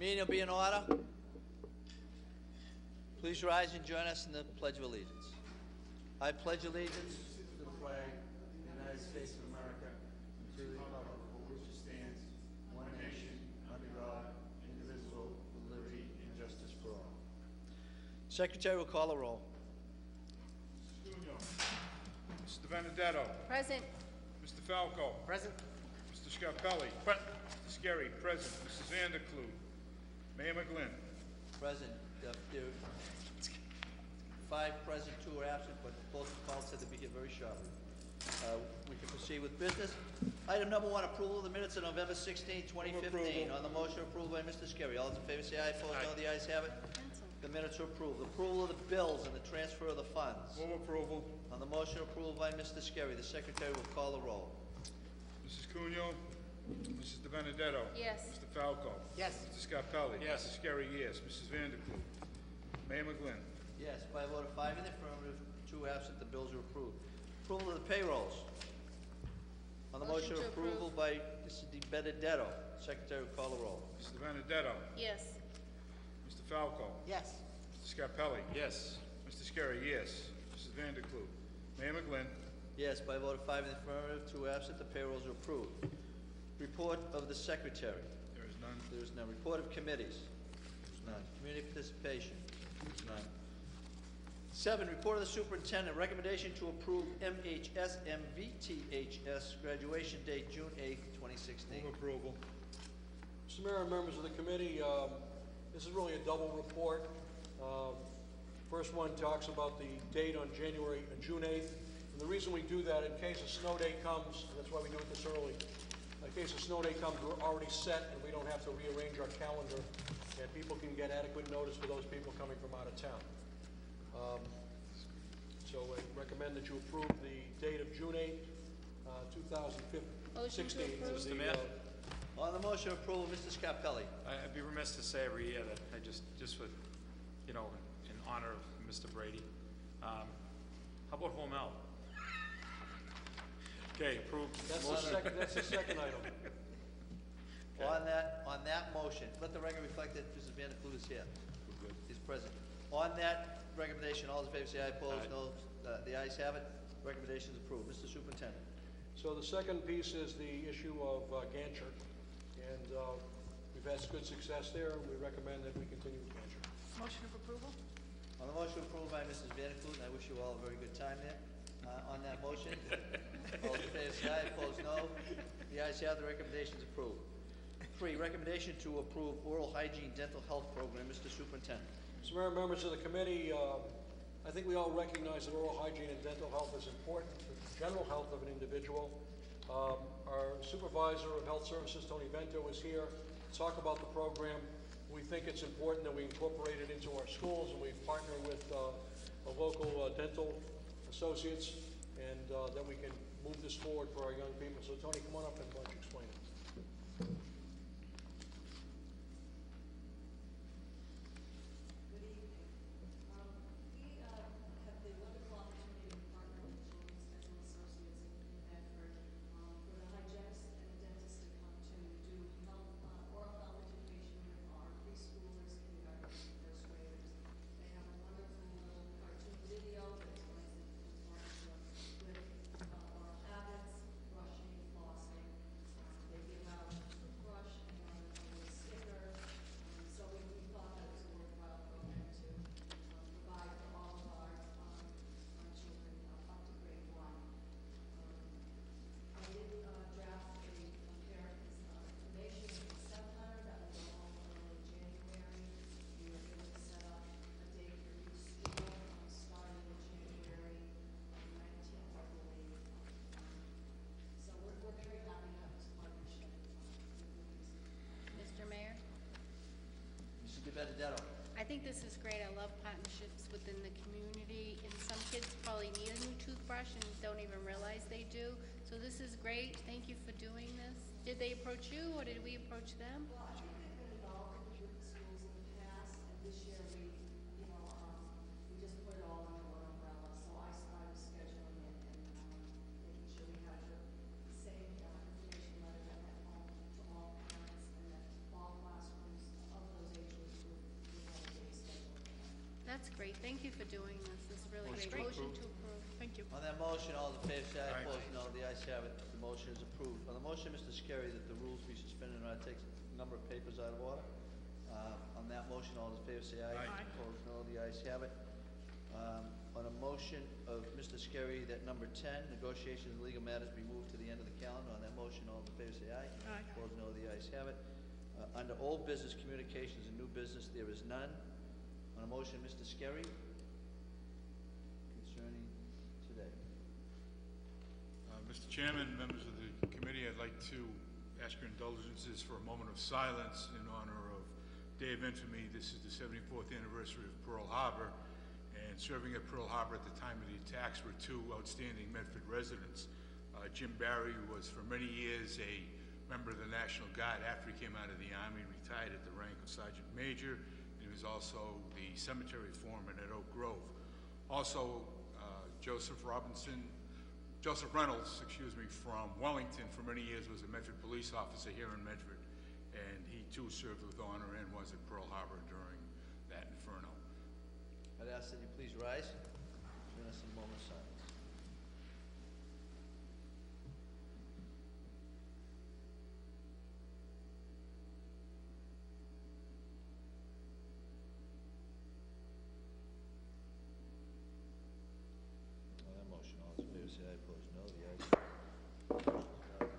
Meeting will be in order. Please rise and join us in the Pledge of Allegiance. I pledge allegiance To the flag of the United States of America, and to the republic for which it stands, one nation, under God, indivisible, with liberty and justice for all. Secretary will call the roll. Mr. Benedetto. Present. Mr. Falco. Present. Mr. Scarpelli. Present. Mr. Scarry, present. Mrs. Vanderklut. Mayor McGlynn. Present. There are 5 present, 2 are absent, but both calls said they'll be here very shortly. We can proceed with business. Item number 1, approval of the minutes of November 16, 2015. On the motion, approved by Mr. Scarry. All those in favor say aye. Opposed, no. The ayes have it. The minutes are approved. Approval of the bills and the transfer of the funds. Move approval. On the motion, approved by Mr. Scarry. The secretary will call the roll. Mrs. Cunyo. Mrs. De Benedetto. Yes. Mr. Falco. Yes. Mr. Scarpelli. Yes. Mr. Scarry, yes. Mrs. Vanderklut. Mayor McGlynn. Yes, by a vote of 5 in the affirmative, 2 absent, the bills are approved. Approval of the payrolls. On the motion, Motion to approval by Mrs. De Benedetto. Secretary will call the roll. Mr. Benedetto. Yes. Mr. Falco. Yes. Mr. Scarpelli. Yes. Mr. Scarry, yes. Mrs. Vanderklut. Mayor McGlynn. Yes, by a vote of 5 in the affirmative, 2 absent, the payrolls are approved. Report of the secretary. There is none. There is none. Report of committees. There's none. Community participation. There's none. 7, report of the superintendent. Recommendation to approve MHS MVTHS graduation date June 8th, 2016. Move approval. Mr. Mayor and members of the committee, this is really a double report. First one talks about the date on June 8th. And the reason we do that, in case a snow day comes, and that's why we do it this early, in case a snow day comes, we're already set and we don't have to rearrange our calendar, and people can get adequate notice for those people coming from out of town. So I recommend that you approve the date of June 8th, 2016. Mr. Mayor? On the motion of approval, Mr. Scarpelli. I'd be remiss to say every year that I just with, in honor of Mr. Brady. How about home health? Okay, approved. That's the second item. Okay. On that motion, let the record reflect that Mrs. Vanderklut is here. Good. Is present. On that recommendation, all those in favor say aye. Opposed, no. The ayes have it. Recommendation is approved. Mr. Superintendent. So the second piece is the issue of Gancher, and we've had good success there. We recommend that we continue with Gancher. Motion of approval? On the motion approved by Mrs. Vanderklut, and I wish you all a very good time there. On that motion, all those in favor say aye. Opposed, no. The ayes have the recommendation is approved. 3, recommendation to approve oral hygiene dental health program. Mr. Superintendent. Mr. Mayor, members of the committee, I think we all recognize that oral hygiene and dental health is important for the general health of an individual. Our supervisor of health services, Tony Vento, is here to talk about the program. We think it's important that we incorporate it into our schools, and we partner with a local dental associates, and that we can move this forward for our young people. So Tony, come on up and why don't you explain it. Benedetto. I think this is great. I love partnerships within the community, and some kids probably need a new toothbrush and don't even realize they do. So this is great. Thank you for doing this. Did they approach you, or did we approach them? Well, I think they've been involved with the schools in the past, and this year we just put it all under one umbrella. So I started scheduling it and making sure we have the same information letter at home to all parents, and that all classrooms of the great. Thank you for doing this. This is really great. Motion to approve. Thank you. On that motion, all those in favor say aye. Aye. Opposed, no. The ayes have it. The motion is approved. On the motion, Mr. Scarry, that the rules be suspended and I take a number of papers out of order. On that motion, all those in favor say aye. Aye. Opposed, no. The ayes have it. On a motion of Mr. Scarry that number 10, negotiations and legal matters be moved to the end of the calendar. On that motion, all those in favor say aye. Aye. Opposed, no. The ayes have it. Under old business, communications and new business, there is none. On a motion, Mr. Scarry, concerning today. Mr. Chairman, members of the committee, I'd like to ask your indulgences for a moment of silence in honor of Day of Infamy. This is the 74th anniversary of Pearl Harbor, and serving at Pearl Harbor at the time of the attacks were two outstanding Medford residents. Jim Barry was for many years a member of the National Guard. After he came out of the Army, retired at the rank of Sergeant Major. He was also the cemetery foreman at Oak Grove. Also, Joseph Reynolds, from Wellington for many years was a Medford police officer here in Medford, and he too served with honor and was at Pearl Harbor during that inferno. I'd ask that you please rise. Join us in a moment of silence. On that motion, all those in favor say aye. Opposed, no. The ayes have it.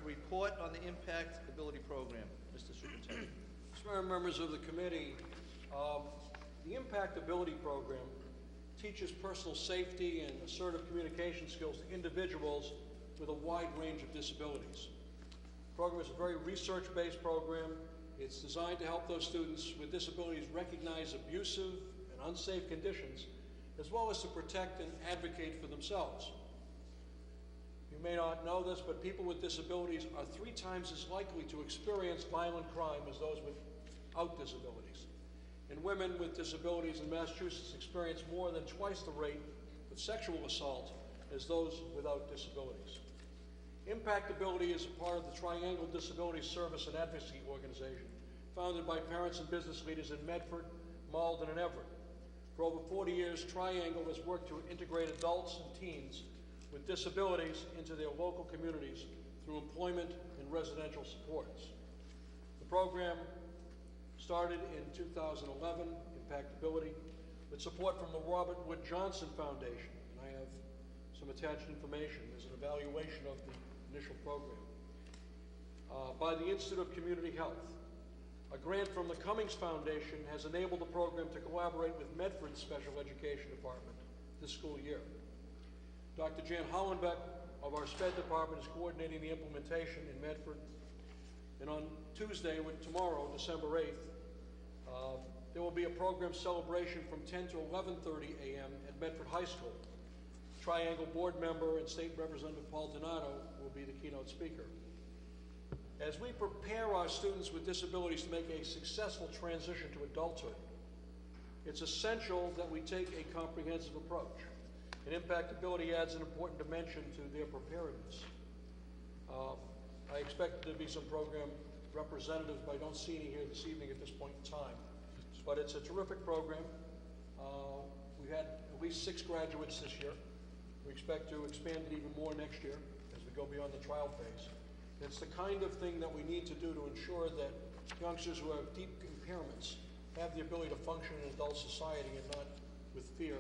Report on the Impact Ability Program, Mr. Superintendent. Mr. Mayor, members of the committee, the Impact Ability Program teaches personal safety and assertive communication skills to individuals with a wide range of disabilities. The program is a very research-based program. It's designed to help those students with disabilities recognize abusive and unsafe conditions, as well as to protect and advocate for themselves. You may not know this, but people with disabilities are 3 times as likely to experience violent crime as those without disabilities. And women with disabilities in Massachusetts experience more than twice the rate of sexual assault as those without disabilities. Impact Ability is a part of the Triangle Disability Service and Advocacy Organization, founded by parents and business leaders in Medford, Malden, and Everett. For over 40 years, Triangle has worked to integrate adults and teens with disabilities into their local communities through employment and residential supports. The program started in 2011, Impactability, with support from the Robert Wood Johnson Foundation, and I have some attached information. There's an evaluation of the initial program. By the Institute of Community Health. A grant from the Cummings Foundation has enabled the program to collaborate with Medford's Special Education Department this school year. Dr. Jan Hollenbeck of our SPED department is coordinating the implementation in Medford. And on Tuesday, tomorrow, December 8th, there will be a program celebration from 10 to 11:30 a.m. at Medford High School. Triangle board member and State Representative Paul Donato will be the keynote speaker. As we prepare our students with disabilities to make a successful transition to adulthood, it's essential that we take a comprehensive approach. And Impactability adds an important dimension to their preparedness. I expect there to be some program representatives, but I don't see any here this evening at this point in time. But it's a terrific program. We've had at least 6 graduates this year. We expect to expand it even more next year as we go beyond the trial phase. It's the kind of thing that we need to do to ensure that youngsters who have deep impairments have the ability to function in adult society and not with fear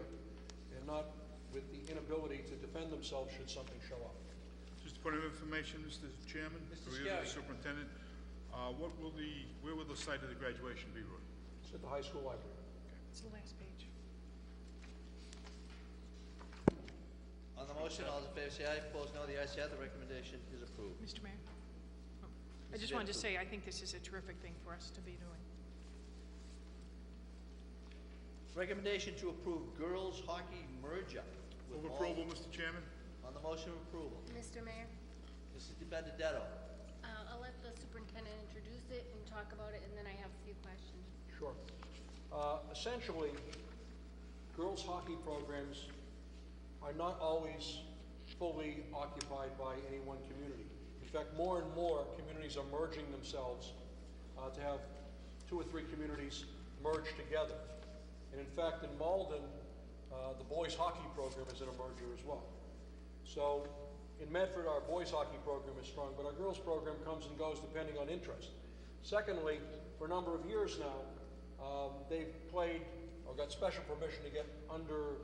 and not with the inability to defend themselves should something show up. Just a point of information, Mr. Chairman. Mr. for you, the Scarry. Superintendent. Where will the site of the graduation be, Roy? It's at the high school library. It's the last page. On the motion, all those in favor say aye. Opposed, no. The ayes have it. The recommendation is approved. Mr. Mayor? Oh, I just Mrs. wanted to Vanderpool. say, I think this is a terrific thing for us to be doing. Recommendation to approve girls hockey merger. with Move all- approval, Mr. Chairman. On the motion of approval, Mr. Mayor, Mrs. DiBenedetto. I'll let the superintendent introduce it and talk about it, and then I have a few questions. Sure. Essentially, girls' hockey programs are not always fully occupied by any one community. In fact, more and more communities are merging themselves to have 2 or 3 communities merge together. And in fact, in Malden, the boys hockey program is in a merger as well. So in Medford, our boys hockey program is strong, but our girls program comes and goes depending on interest. Secondly, for a number of years now, they've played or got special permission to get under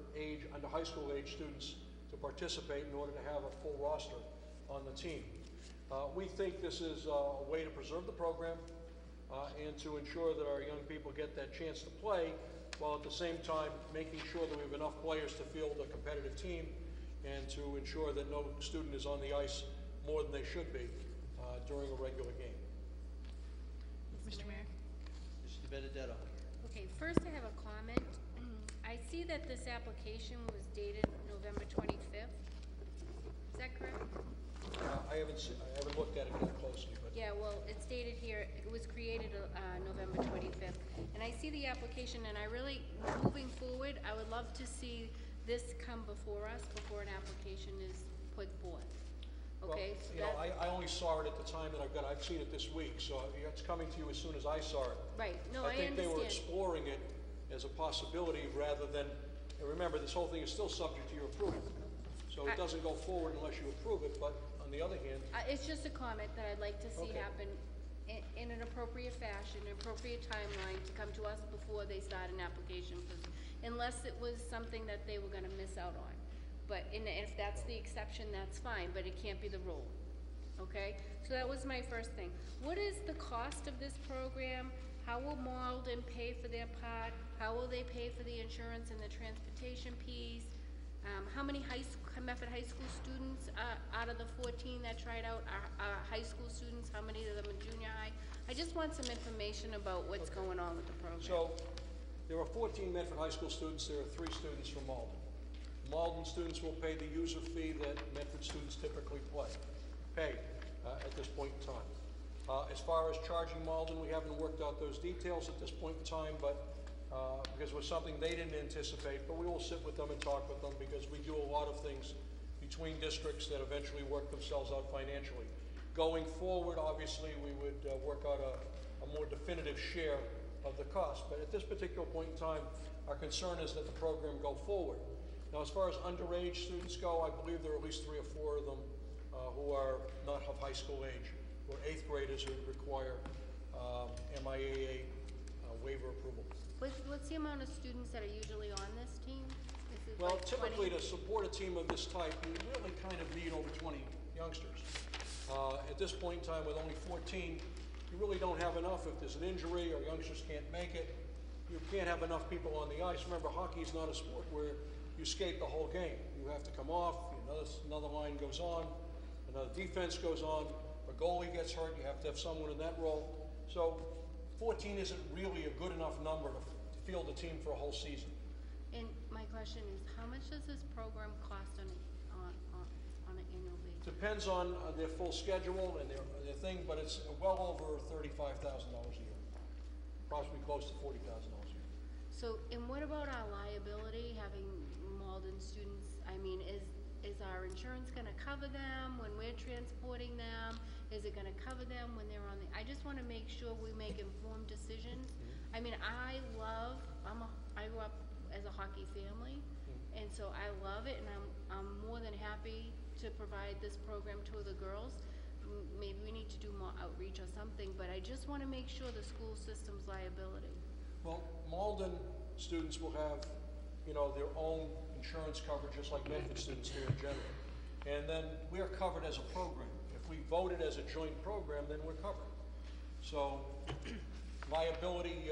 high school age students to participate in order to have a full roster on the team. We think this is a way to preserve the program and to ensure that our young people get that chance to play, while at the same time making sure that we have enough players to field a competitive team and to ensure that no student is on the ice more than they should be during a regular game. Mr. Mayor? Mr. Benedetto. Okay, first I have a comment. I see that this application was dated November 25th. Is that correct? I haven't looked at it that closely, but Yeah, well, it's dated here, it was created November 25th. And I see the application, and I really, moving forward, I would love to see this come before us, before an application is put forth. Okay? well, So you know, that- I only saw it at the time that I've seen it this week, so it's coming to you as soon as I saw it. Right, no, I I think they were understand. exploring it as a possibility rather than, and remember, this whole thing is still subject to your approval. So it doesn't go forward unless you approve it, but on the other hand, It's just a comment that I'd like to see Okay. happen in an appropriate fashion, an appropriate timeline to come to us before they start an application, unless it was something that they were gonna miss out on. But, and if that's the exception, that's fine, but it can't be the rule, okay? So that was my first thing. What is the cost of this program? How will Malden pay for their part? How will they pay for the insurance and the transportation piece? How many Medford High School students, out of the 14 that tried out are high school students? How many of them are junior high? I just want some information about what's going on with the program. so there are 14 Medford High School students, there are 3 students from Malden. Malden students will pay the user fee that Medford students typically pay at this point in time. As far as charging Malden, we haven't worked out those details at this point in time, but because it was something they didn't anticipate, but we will sit with them and talk with them because we do a lot of things between districts that eventually work themselves out financially. Going forward, obviously, we would work out a more definitive share of the cost, but at this particular point in time, our concern is that the program go forward. Now, as far as underage students go, I believe there are at least 3 or 4 of them who are not of high school age, who are 8th graders who require MIAA waiver approval. What's the amount of students that are usually on this team? Is it Well, like 20? typically to support a team of this type, you really kind of need over 20 youngsters. At this point in time, with only 14, you really don't have enough. If there's an injury or youngsters can't make it, you can't have enough people on the ice. Remember, hockey is not a sport where you skate the whole game. You have to come off, another line goes on, another defense goes on, a goalie gets hurt, you have to have someone in that role. So 14 isn't really a good enough number to field a team for a whole season. And my question is, how much does this program cost on an annual basis? Depends on their full schedule and their thing, but it's well over $35,000 a year. Possibly close to $40,000 a year. So, and what about our liability, having Malden students? I mean, is our insurance gonna cover them when we're transporting them? Is it gonna cover them when they're on the, I just wanna make sure we make informed decisions. I mean, I grew up as a hockey family, and so I love it, and I'm more than happy to provide this program to the girls. Maybe we need to do more outreach or something, but I just wanna make sure the school system's liability. Well, Malden students will have, their own insurance coverage, just like Medford students do in general. And then we are covered as a program. If we voted as a joint program, then we're covered. So liability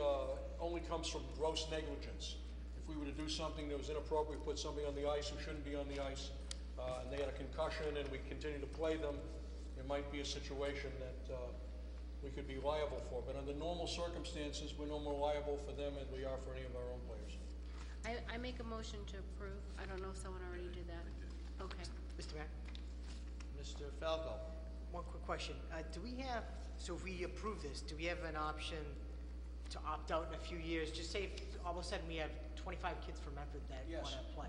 only comes from gross negligence. If we were to do something that was inappropriate, put somebody on the ice who shouldn't be on the ice, and they had a concussion and we continue to play them, it might be a situation that we could be liable for. But under normal circumstances, we're no more liable for them than we are for any of our own players. I make a motion to approve. I don't know if someone already did that. Okay. Mr. Mayor, Mr. Falco. one quick question. Do we have, so if we approve this, do we have an option to opt out in a few years? Just say if all of a sudden we have 25 kids from Medford that Yes. want to play.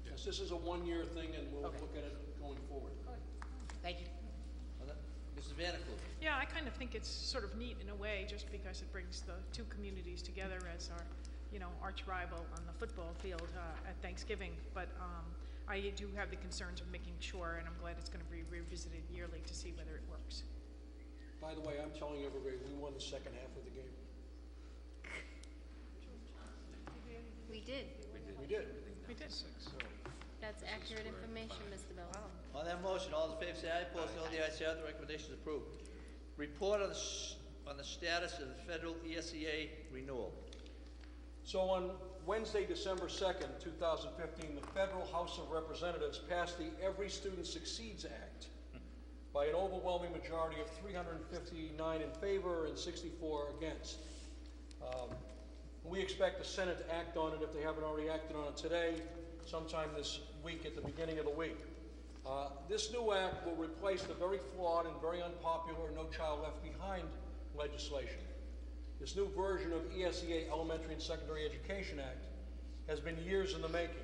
Yes, this is a one-year thing and we'll Okay. look at it going forward. Thank you. Mrs. Vanderklut. Yeah, I kind of think it's sort of neat in a way, just because it brings the two communities together as our, arch rival on the football field at Thanksgiving. But I do have the concerns of making sure, and I'm glad it's going to be revisited yearly to see whether it works. By the way, I'm telling everybody, we won the second half of the game. We did. We did. We did. That's accurate information, Mr. Bell. On that motion, all those in favor say aye. Opposed, no. The ayes have it. The recommendation is approved. Report on the status of the federal ESEA renewal. So on Wednesday, December 2nd, 2015, the Federal House of Representatives passed the Every Student Succeeds Act by an overwhelming majority of 359 in favor and 64 against. We expect the Senate to act on it, if they haven't already acted on it today, sometime this week at the beginning of the week. This new act will replace the very flawed and very unpopular No Child Left Behind legislation. This new version of ESEA, Elementary and Secondary Education Act, has been years in the making.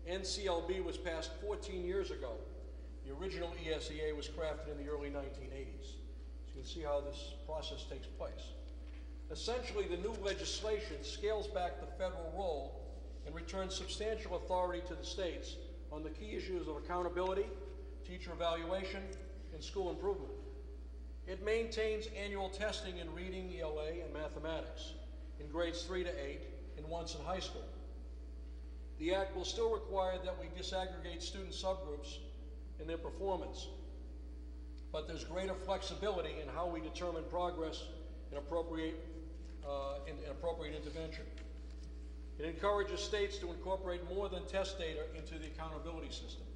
NCLB was passed 14 years ago. The original ESEA was crafted in the early 1980s. So you can see how this process takes place. Essentially, the new legislation scales back the federal role and returns substantial authority to the states on the key issues of accountability, teacher evaluation, and school improvement. It maintains annual testing in reading, ELA, and mathematics in grades 3 to 8 and once in high school. The Act will still require that we disaggregate student subgroups in their performance, but there's greater flexibility in how we determine progress and appropriate intervention. It encourages states to incorporate more than test data into the accountability system.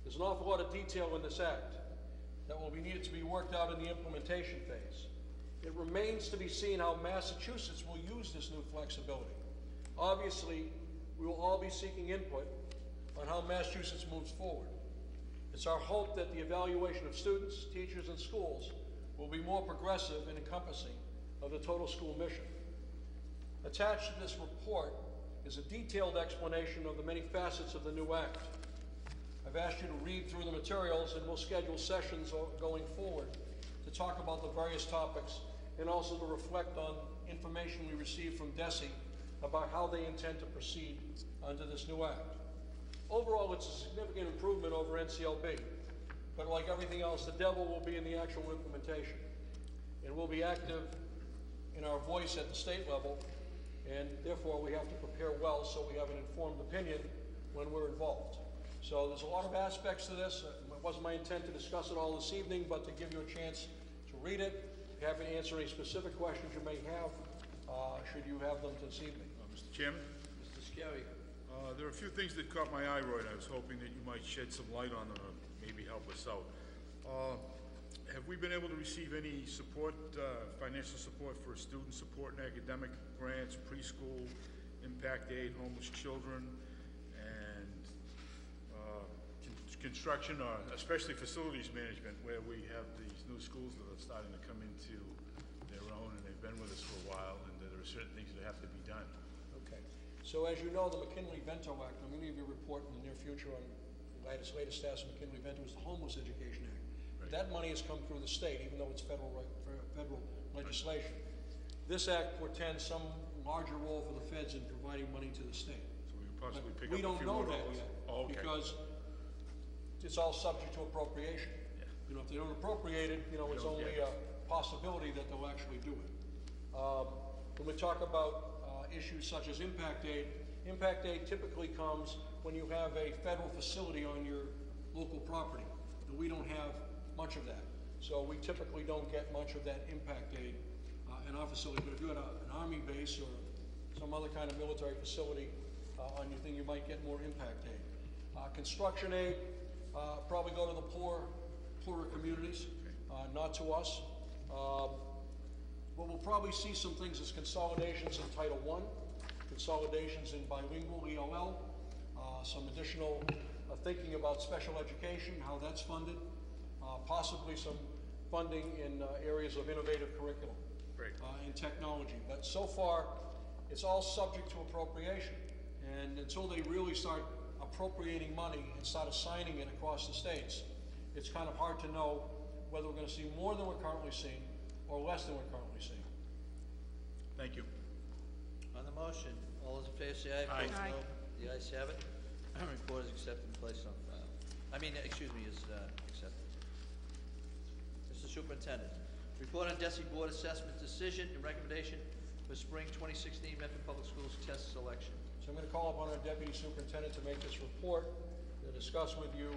There's an awful lot of detail in this Act that will be needed to be worked out in the implementation phase. It remains to be seen how Massachusetts will use this new flexibility. Obviously, we will all be seeking input on how Massachusetts moves forward. It's our hope that the evaluation of students, teachers, and schools will be more progressive and encompassing of the total school mission. Attached to this report is a detailed explanation of the many facets of the new Act. I've asked you to read through the materials, and we'll schedule sessions going forward to talk about the various topics and also to reflect on information we received from DESE about how they intend to proceed under this new Act. Overall, it's a significant improvement over NCLB, but like everything else, the devil will be in the actual implementation. And we'll be active in our voice at the state level, and therefore we have to prepare well so we have an informed opinion when we're involved. So there's a lot of aspects to this. It wasn't my intent to discuss it all this evening, but to give you a chance to read it. Happy to answer any specific questions you may have, should you have them this evening. Mr. Chairman? Mr. Scarry. There are a few things that caught my eye, Roy, and I was hoping that you might shed some light on them or maybe help us out. Have we been able to receive any support, financial support for student support and academic grants, preschool, impact aid, homeless children, and construction, especially facilities management, where we have these new schools that are starting to come into their own, and they've been with us for a while, and there are certain things that have to be done. Okay. So as you know, the McKinley-Vento Act, I'm going to give you a report in the near future on the latest status of McKinley-Vento, is the Homeless Education Act. Right. That money has come through the state, even though it's federal legislation. Right. This act portends some larger role for the feds in providing money to the state. So we could possibly pick we up a few more dollars. We don't know that yet, oh, okay. Because it's all subject to appropriation. Yeah. You know, if they don't appropriate it, you know, it's only a possibility that they'll actually do it. When we talk about issues such as impact aid typically comes when you have a federal facility on your local property. And we don't have much of that. So we typically don't get much of that impact aid in our facility. But if you had an army base or some other kind of military facility on your thing, you might get more impact aid. Construction aid, probably go to the poorer communities, not to us. But we'll probably see some things as consolidations in Title I, consolidations in bilingual ELL, some additional thinking about special education, how that's funded, possibly some funding in areas of innovative curriculum and technology. But so far, it's all subject to appropriation. And until they really start appropriating money and start assigning it across the states, it's kind of hard to know whether we're going to see more than we're currently seeing or less than we're currently seeing. Thank you. On the motion, all those in favor say aye. Aye. Opposed, Aye. no. The ayes have it. Report is accepted and placed on file. Is accepted. Mr. Superintendent, report on DESI Board Assessment Decision and Recommendation for Spring 2016 Medford Public Schools Test Selection. So I'm going to call upon our Deputy Superintendent to make this report, to discuss with you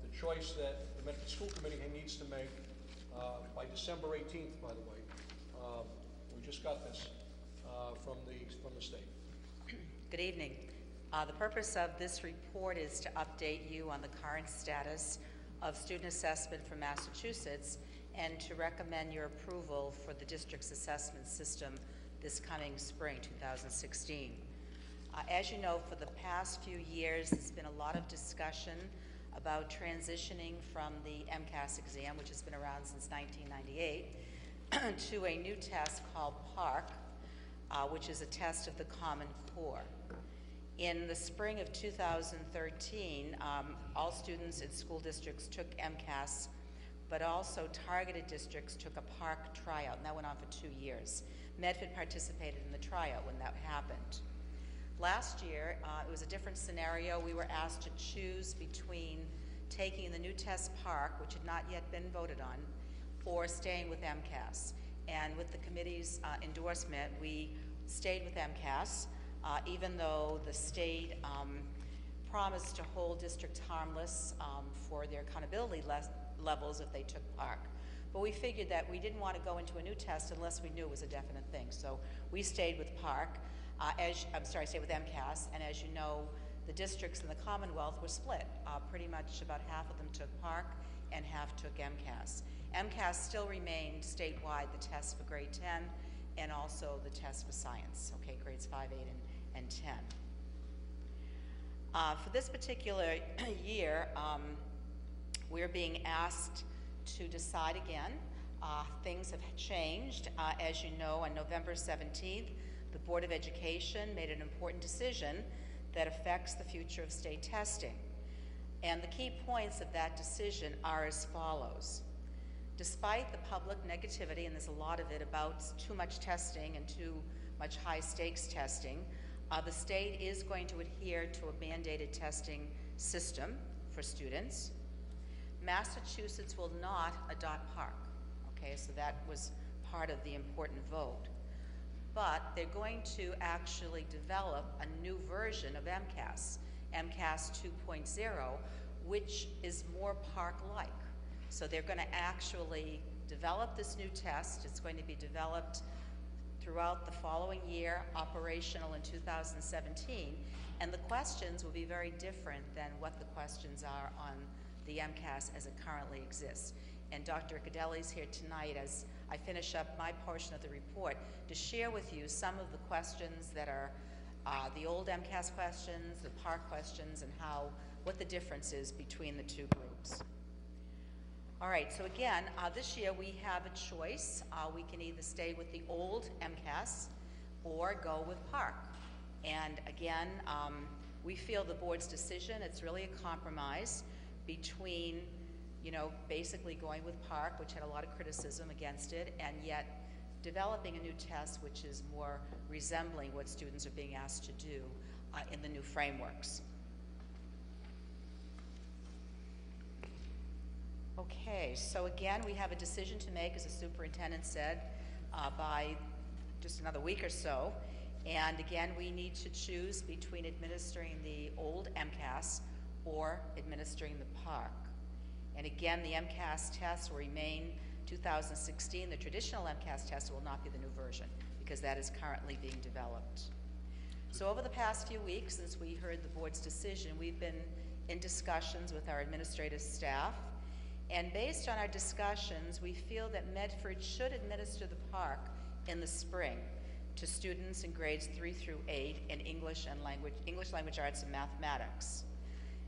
the choice that the Medford School Committee needs to make by December 18th, by the way. We just got this from the state. Good evening. The purpose of this report is to update you on the current status of student assessment for Massachusetts and to recommend your approval for the district's assessment system this coming spring, 2016. As you know, for the past few years, there's been a lot of discussion about transitioning from the MCAS exam, which has been around since 1998, to a new test called PARC, which is a test of the Common Core. In the spring of 2013, all students in school districts took MCAS, but also targeted districts took a PARC tryout, and that went on for 2 years. Medford participated in the tryout when that happened. Last year, it was a different scenario. We were asked to choose between taking the new test PARC, which had not yet been voted on, or staying with MCAS. And with the committee's endorsement, we stayed with MCAS, even though the state promised to hold districts harmless for their accountability levels if they took PARC. But we figured that we didn't want to go into a new test unless we knew it was a definite thing. So we stayed with PARC, stayed with MCAS, and as you know, the districts in the Commonwealth were split. Pretty much about half of them took PARC and half took MCAS. MCAS still remained statewide the test for grade 10 and also the test for science, okay, grades 5, 8, and 10. For this particular year, we're being asked to decide again. Things have changed. As you know, on November 17th, the Board of Education made an important decision that affects the future of state testing. And the key points of that decision are as follows. Despite the public negativity, and there's a lot of it about too much testing and too much high stakes testing, the state is going to adhere to a mandated testing system for students. Massachusetts will not adopt PARC, okay, so that was part of the important vote. But they're going to actually develop a new version of MCAS, MCAS 2.0, which is more PARC-like. So they're going to actually develop this new test. It's going to be developed throughout the following year, operational in 2017, and the questions will be very different than what the questions are on the MCAS as it currently exists. And Dr. Cadelli's here tonight as I finish up my portion of the report to share with you some of the questions that are the old MCAS questions, the PARC questions, and what the difference is between the two groups. All right, so again, this year we have a choice. We can either stay with the old MCAS or go with PARC. And again, we feel the board's decision, it's really a compromise between, basically going with PARC, which had a lot of criticism against it, and yet developing a new test which is more resembling what students are being asked to do in the new frameworks. Okay, so again, we have a decision to make, as the superintendent said, by just another week or so. And again, we need to choose between administering the old MCAS or administering the PARC. And again, the MCAS test will remain 2016. The traditional MCAS test will not be the new version because that is currently being developed. So over the past few weeks, since we heard the board's decision, we've been in discussions with our administrative staff. And based on our discussions, we feel that Medford should administer the PARC in the spring to students in grades 3 through 8 in English, language arts, and mathematics.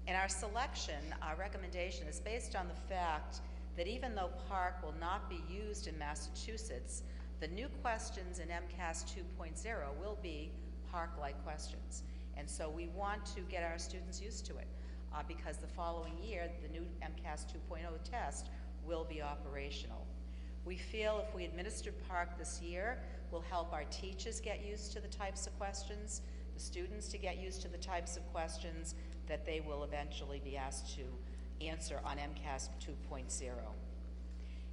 And our selection, our recommendation is based on the fact that even though PARC will not be used in Massachusetts, the new questions in MCAS 2.0 will be PARC-like questions. And so we want to get our students used to it because the following year, the new MCAS 2.0 test will be operational. We feel if we administer PARC this year, will help our teachers get used to the types of questions, the students to get used to the types of questions that they will eventually be asked to answer on MCAS 2.0.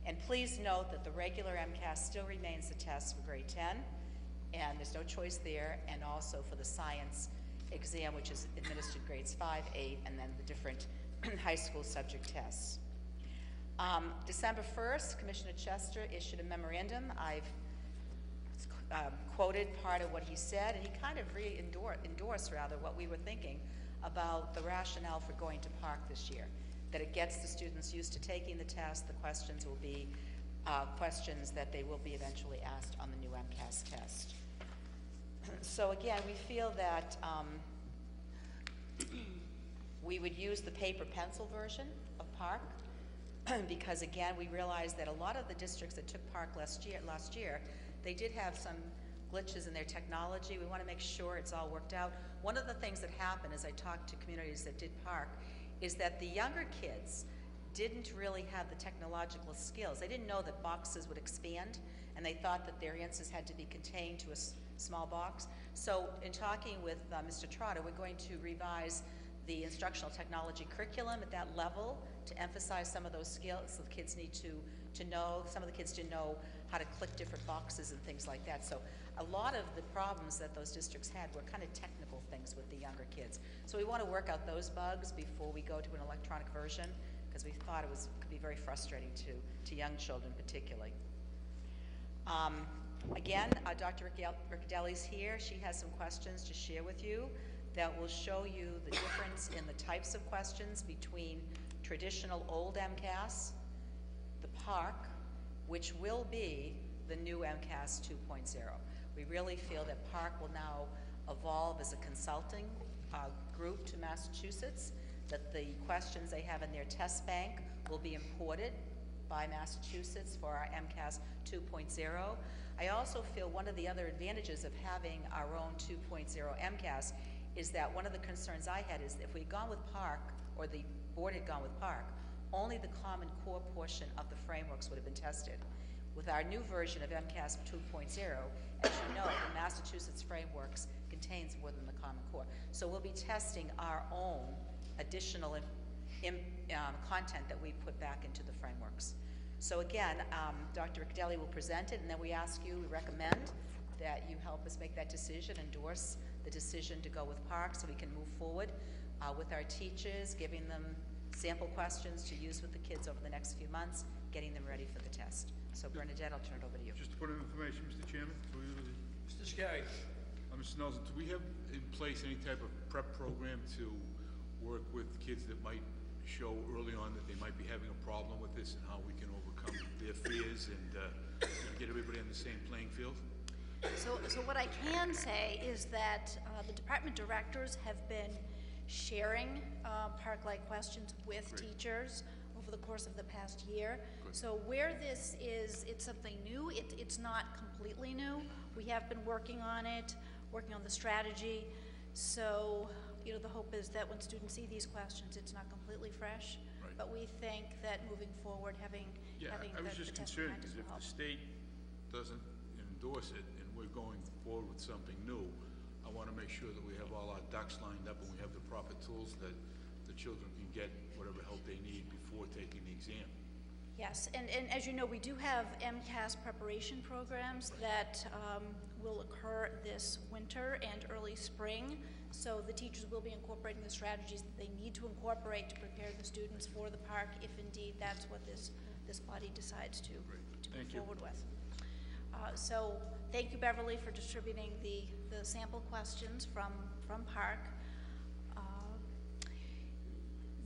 And please note that the regular MCAS still remains the test for grade 10, and there's no choice there, and also for the science exam, which is administered grades 5, 8, and then the different high school subject tests. December 1st, Commissioner Chester issued a memorandum. I've quoted part of what he said, and he kind of endorsed rather what we were thinking about the rationale for going to PARC this year, that it gets the students used to taking the test. The questions will be questions that they will be eventually asked on the new MCAS test. So again, we feel that we would use the paper pencil version of PARC because again, we realized that a lot of the districts that took PARC last year, they did have some glitches in their technology. We want to make sure it's all worked out. One of the things that happened as I talked to communities that did PARC is that the younger kids didn't really have the technological skills. They didn't know that boxes would expand, and they thought that their answers had to be contained to a small box. So in talking with Mr. Trotter, we're going to revise the instructional technology curriculum at that level to emphasize some of those skills. So the kids need to know, some of the kids didn't know how to click different boxes and things like that. So a lot of the problems that those districts had were kind of technical things with the younger kids. So we want to work out those bugs before we go to an electronic version, because we thought it could be very frustrating to young children particularly. Again, Dr. Riccadelli's here. She has some questions to share with you that will show you the difference in the types of questions between traditional old MCAS, the PARC, which will be the new MCAS 2.0. We really feel that PARC will now evolve as a consulting group to Massachusetts, that the questions they have in their test bank will be imported by Massachusetts for our MCAS 2.0. I also feel one of the other advantages of having our own 2.0 MCAS is that one of the concerns I had is if we'd gone with PARC, or the board had gone with PARC, only the Common Core portion of the frameworks would have been tested. With our new version of MCAS 2.0, as you know, the Massachusetts frameworks contains more than the Common Core. So we'll be testing our own additional content that we put back into the frameworks. So again, Dr. Riccadelli will present it, and then we recommend that you help us make that decision, endorse the decision to go with PARC so we can move forward with our teachers, giving them sample questions to use with the kids over the next few months, getting them ready for the test. So Bernadette, I'll turn it over to you. Just to put in information, Mr. Chairman. Mr. Scarry. Mr. Nelson, do we have in place any type of prep program to work with kids that might show early on that they might be having a problem with this, and how we can overcome their fears and get everybody on the same playing field? So what I can say is that the department directors have been sharing PARC-like questions with teachers over the course of the past year. Good. So where this is, it's something new. It's not completely new. We have been working on it, working on the strategy. So, you know, the hope is that when students see these questions, it's not completely fresh. Right. But we think that moving forward, having I was just concerned because if the state doesn't endorse it and we're going forward with something new, I want to make sure that we have all our ducks lined up and we have the proper tools that the children can get whatever help they need before taking the exam. Yes, and as you know, we do have MCAS preparation programs that will occur this winter and early spring. So the teachers will be incorporating the strategies that they need to incorporate to prepare the students for the PARC, if indeed that's what this body decides to move forward with. So thank you, Beverly, for distributing the sample questions from PARC.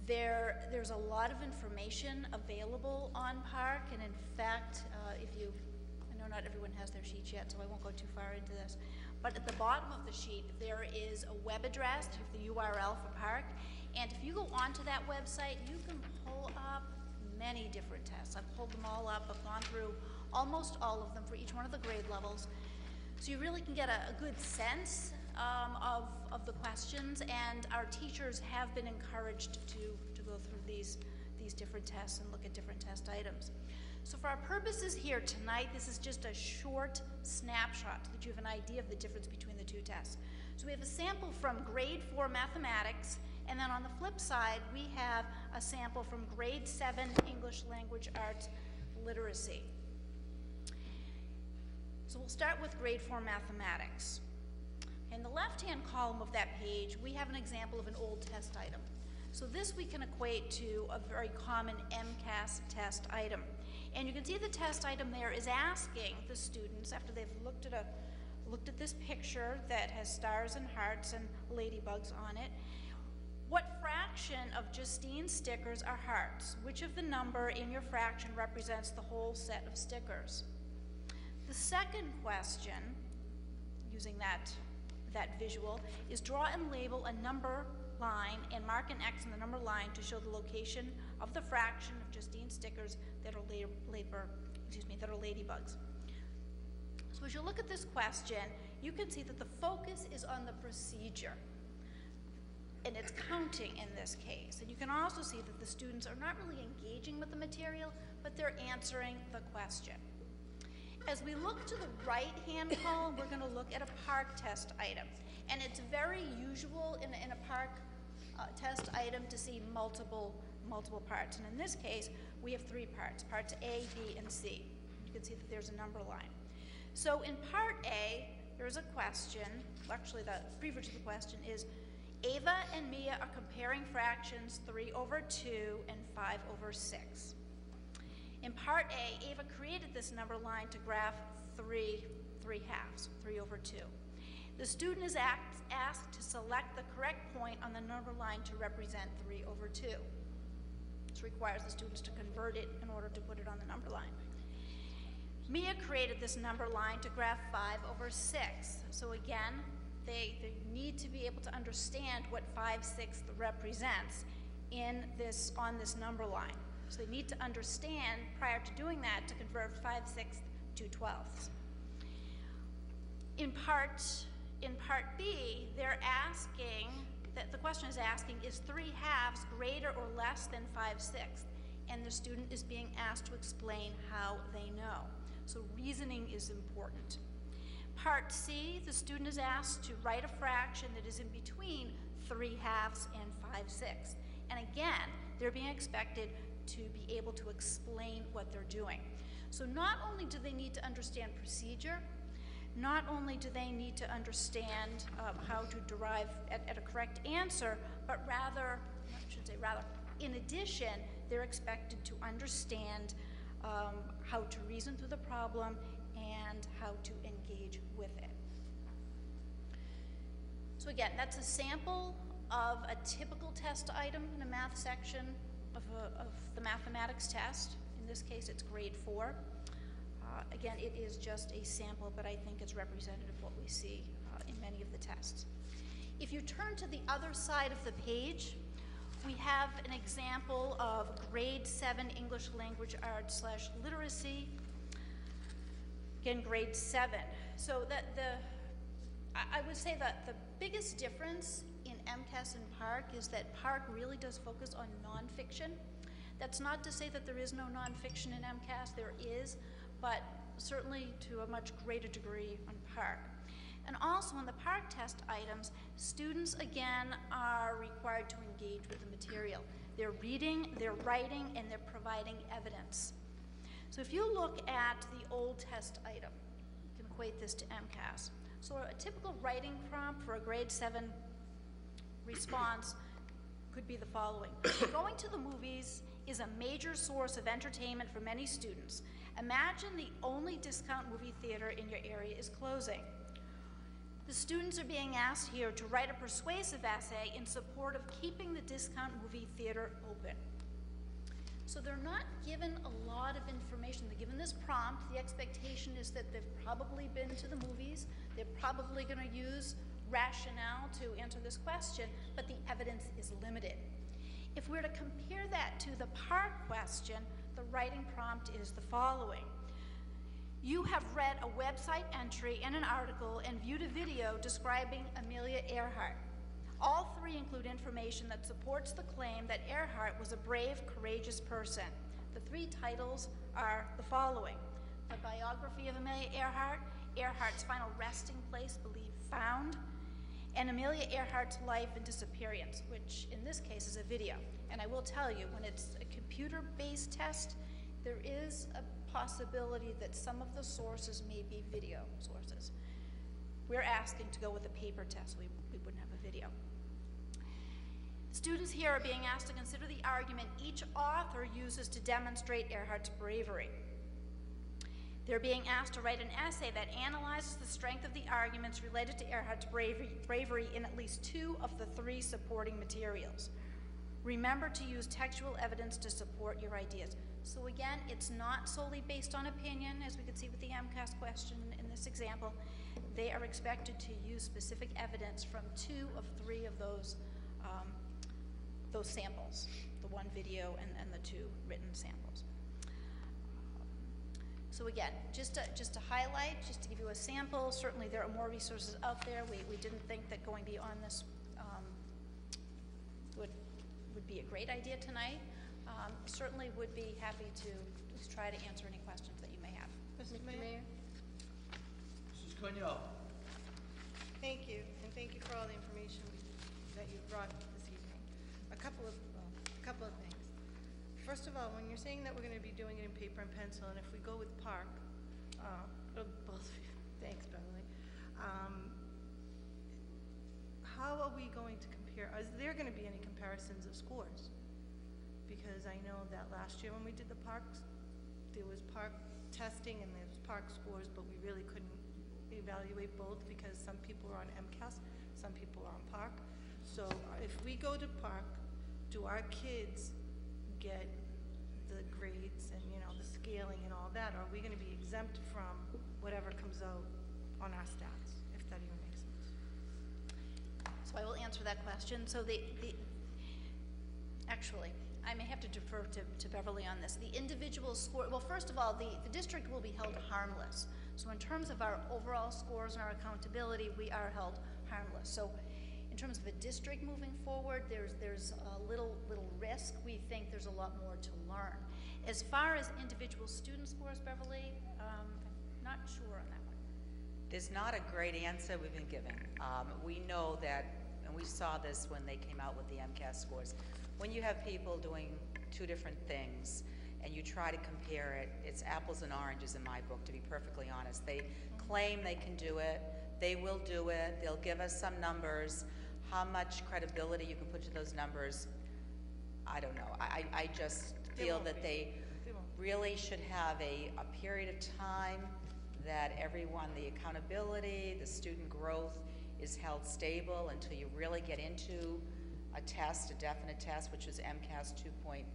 There's a lot of information available on PARC, and in fact, I know not everyone has their sheets yet, so I won't go too far into this, but at the bottom of the sheet, there is a web address, the URL for PARC, and if you go onto that website, you can pull up many different tests. I've pulled them all up. I've gone through almost all of them for each one of the grade levels. So you really can get a good sense of the questions, and our teachers have been encouraged to go through these these different tests and look at different test items. So for our purposes here tonight, this is just a short snapshot so that you have an idea of the difference between the two tests. So we have a sample from grade 4 mathematics, and then on the flip side, we have a sample from grade 7 English language arts literacy. So we'll start with grade 4 mathematics. In the left-hand column of that page, we have an example of an old test item. So this we can equate to a very common MCAS test item. And you can see the test item there is asking the students, after they've looked at this picture that has stars and hearts and ladybugs on it, what fraction of Justine's stickers are hearts? Which of the number in your fraction represents the whole set of stickers? The second question, using that visual, is draw and label a number line and mark an X in the number line to show the location of the fraction of Justine's stickers that are ladybugs. So as you look at this question, you can see that the focus is on the procedure, and it's counting in this case. And you can also see that the students are not really engaging with the material, but they're answering the question. As we look to the right-hand column, we're going to look at a park test item. And it's very usual in a park test item to see multiple parts. And in this case, we have 3 parts, parts A, B, and C. You can see that there's a number line. So in part A, there's a question. Actually, the preview to the question is, Ava and Mia are comparing fractions 3/2 and 5/6. In part A, Ava created this number line to graph 3 halves, 3/2. The student is asked to select the correct point on the number line to represent 3/2. This requires the students to convert it in order to put it on the number line. Mia created this number line to graph 5/6. So again, they need to be able to understand what 5/6 represents on this number line. So they need to understand, prior to doing that, to convert 5/6 to 12ths. In part B, they're asking, the question is asking, is 3 halves greater or less than 5/6? And the student is being asked to explain how they know. So reasoning is important. Part C, the student is asked to write a fraction that is in between 3 halves and 5/6. And again, they're being expected to be able to explain what they're doing. So not only do they need to understand procedure, not only do they need to understand how to derive at a correct answer, but rather, in addition, they're expected to understand how to reason through the problem and how to engage with it. So again, that's a sample of a typical test item in a math section of the mathematics test. In this case, it's grade 4. Again, it is just a sample, but I think it's representative of what we see in many of the tests. If you turn to the other side of the page, we have an example of grade 7 English language arts / literacy. Again, grade 7. So I would say that the biggest difference in MCAS and PARC is that PARC really does focus on nonfiction. That's not to say that there is no nonfiction in MCAS, there is, but certainly to a much greater degree on PARC. And also in the PARC test items, students again are required to engage with the material. They're reading, they're writing, and they're providing evidence. So if you look at the old test item, you can equate this to MCAS. So a typical writing prompt for a grade 7 response could be the following. Going to the movies is a major source of entertainment for many students. Imagine the only discount movie theater in your area is closing. The students are being asked here to write a persuasive essay in support of keeping the discount movie theater open. So they're not given a lot of information. They're given this prompt. The expectation is that they've probably been to the movies. They're probably going to use rationale to answer this question, but the evidence is limited. If we're to compare that to the PARC question, the writing prompt is the following. You have read a website entry and an article and viewed a video describing Amelia Earhart. All three include information that supports the claim that Earhart was a brave, courageous person. The three titles are the following: A Biography of Amelia Earhart, Earhart's Final Resting Place Believed Found, and Amelia Earhart's Life and Disappearance, which in this case is a video. And I will tell you, when it's a computer-based test, there is a possibility that some of the sources may be video sources. We're asking to go with a paper test. We wouldn't have a video. Students here are being asked to consider the argument each author uses to demonstrate Earhart's bravery. They're being asked to write an essay that analyzes the strength of the arguments related to Earhart's bravery in at least 2 of the 3 supporting materials. Remember to use textual evidence to support your ideas. So again, it's not solely based on opinion, as we could see with the MCAS question in this example. They are expected to use specific evidence from 2 of 3 of those samples, the 1 video and the 2 written samples. So again, just to highlight, just to give you a sample, certainly there are more resources out there. We didn't think that going beyond this would be a great idea tonight. Certainly would be happy to try to answer any questions that you may have. Mr. Mayor? Mrs. Cornell. Thank you, and thank you for all the information that you brought this evening. A couple of things. First of all, when you're saying that we're going to be doing it in paper and pencil, and if we go with Park, both of you, thanks, Beverly. How are we going to compare? Is there going to be any comparisons of scores? Because I know that last year when we did the parks, there was park testing and there was park scores, but we really couldn't evaluate both because some people were on MCAS, some people are on park. So if we go to park, do our kids get the grades and the scaling and all that? Or are we going to be exempt from whatever comes out on our stats, if that even makes sense? So I will answer that question. So actually, I may have to defer to Beverly on this. The individual score, well, first of all, the district will be held harmless. So in terms of our overall scores and our accountability, we are held harmless. So in terms of the district moving forward, there's a little risk. We think there's a lot more to learn. As far as individual student scores, Beverly, not sure on that one. There's not a great answer we've been given. We know that, and we saw this when they came out with the MCAS scores, when you have people doing 2 different things and you try to compare it, it's apples and oranges in my book, to be perfectly honest. They claim they can do it, they will do it, they'll give us some numbers. How much credibility you can put to those numbers, I don't know. I just feel that they really should have a period of time that everyone, the accountability, the student growth is held stable until you really get into a test, a definite test, which is MCAS 2.0.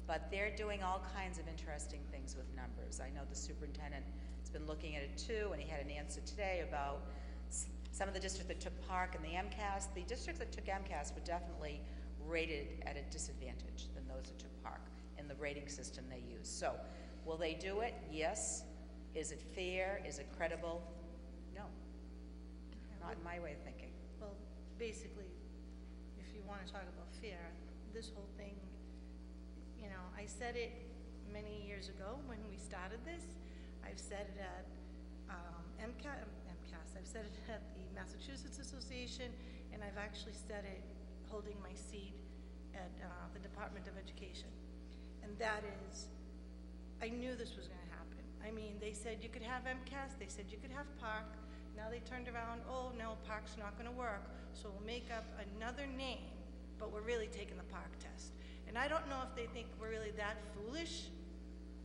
But they're doing all kinds of interesting things with numbers. I know the superintendent has been looking at it too, and he had an answer today about some of the districts that took Park and the MCAS. The districts that took MCAS were definitely rated at a disadvantage than those that took Park in the rating system they use. So, will they do it? Yes. Is it fair? Is it credible? No. Not in my way of thinking. Well, basically, if you want to talk about fair, this whole thing, I said it many years ago when we started this. I've said it at MCAS, I've said it at the Massachusetts Association, and I've actually said it holding my seat at the Department of Education. And that is, I knew this was going to happen. I mean, they said you could have MCAS, they said you could have Park. Now they turned around, oh no, Park's not going to work, so we'll make up another name, but we're really taking the Park test. And I don't know if they think we're really that foolish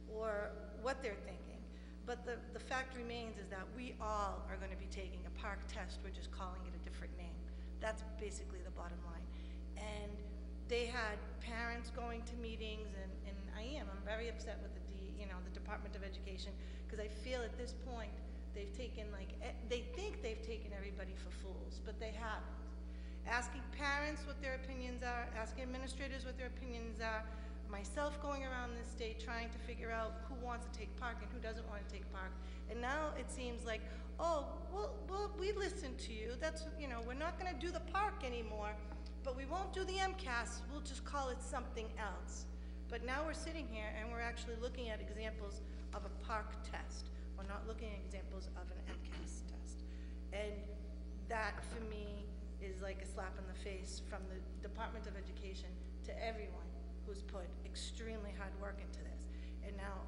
or what they're thinking, but the fact remains is that we all are going to be taking a Park test, we're just calling it a different name. That's basically the bottom line. And they had parents going to meetings, and I'm very upset with the Department of Education, because I feel at this point they've taken they think they've taken everybody for fools, but they haven't. Asking parents what their opinions are, asking administrators what their opinions are. myself going around this state trying to figure out who wants to take park and who doesn't want to take park. And now it seems like, oh, well, we listened to you. That's, you know, we're not going to do the park anymore, but we won't do the MCAS. We'll just call it something else. But now we're sitting here and we're actually looking at examples of a park test. We're not looking at examples of an MCAS test. And that, for me, is like a slap in the face from the Department of Education to everyone who's put extremely hard work into this. And now,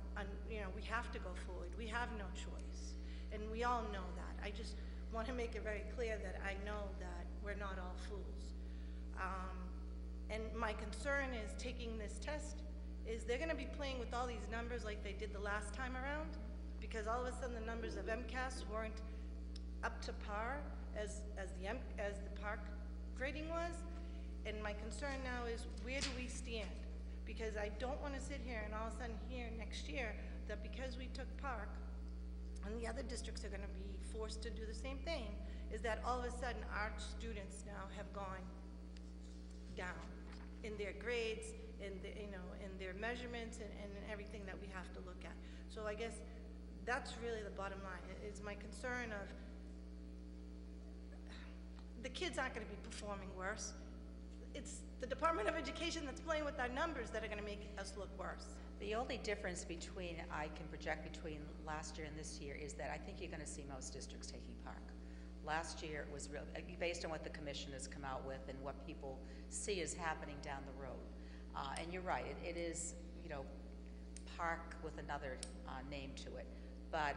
you know, we have to go forward. We have no choice. And we all know that. I just want to make it very clear that I know that we're not all fools. And my concern is taking this test is they're going to be playing with all these numbers like they did the last time around, because all of a sudden the numbers of MCAS weren't up to par as the park grading was. And my concern now is, where do we stand? Because I don't want to sit here and all of a sudden hear next year that because we took park and the other districts are going to be forced to do the same thing, is that all of a sudden our students now have gone down in their grades, in the, you know, in their measurements and everything that we have to look at. So I guess that's really the bottom line, is my concern of the kids aren't going to be performing worse. It's the Department of Education that's playing with our numbers that are going to make us look worse. The only difference between, I can project between last year and this year, is that I think you're going to see most districts taking park. Last year it was real, based on what the commission has come out with and what people see is happening down the road. And you're right, it is, you know, park with another name to it. But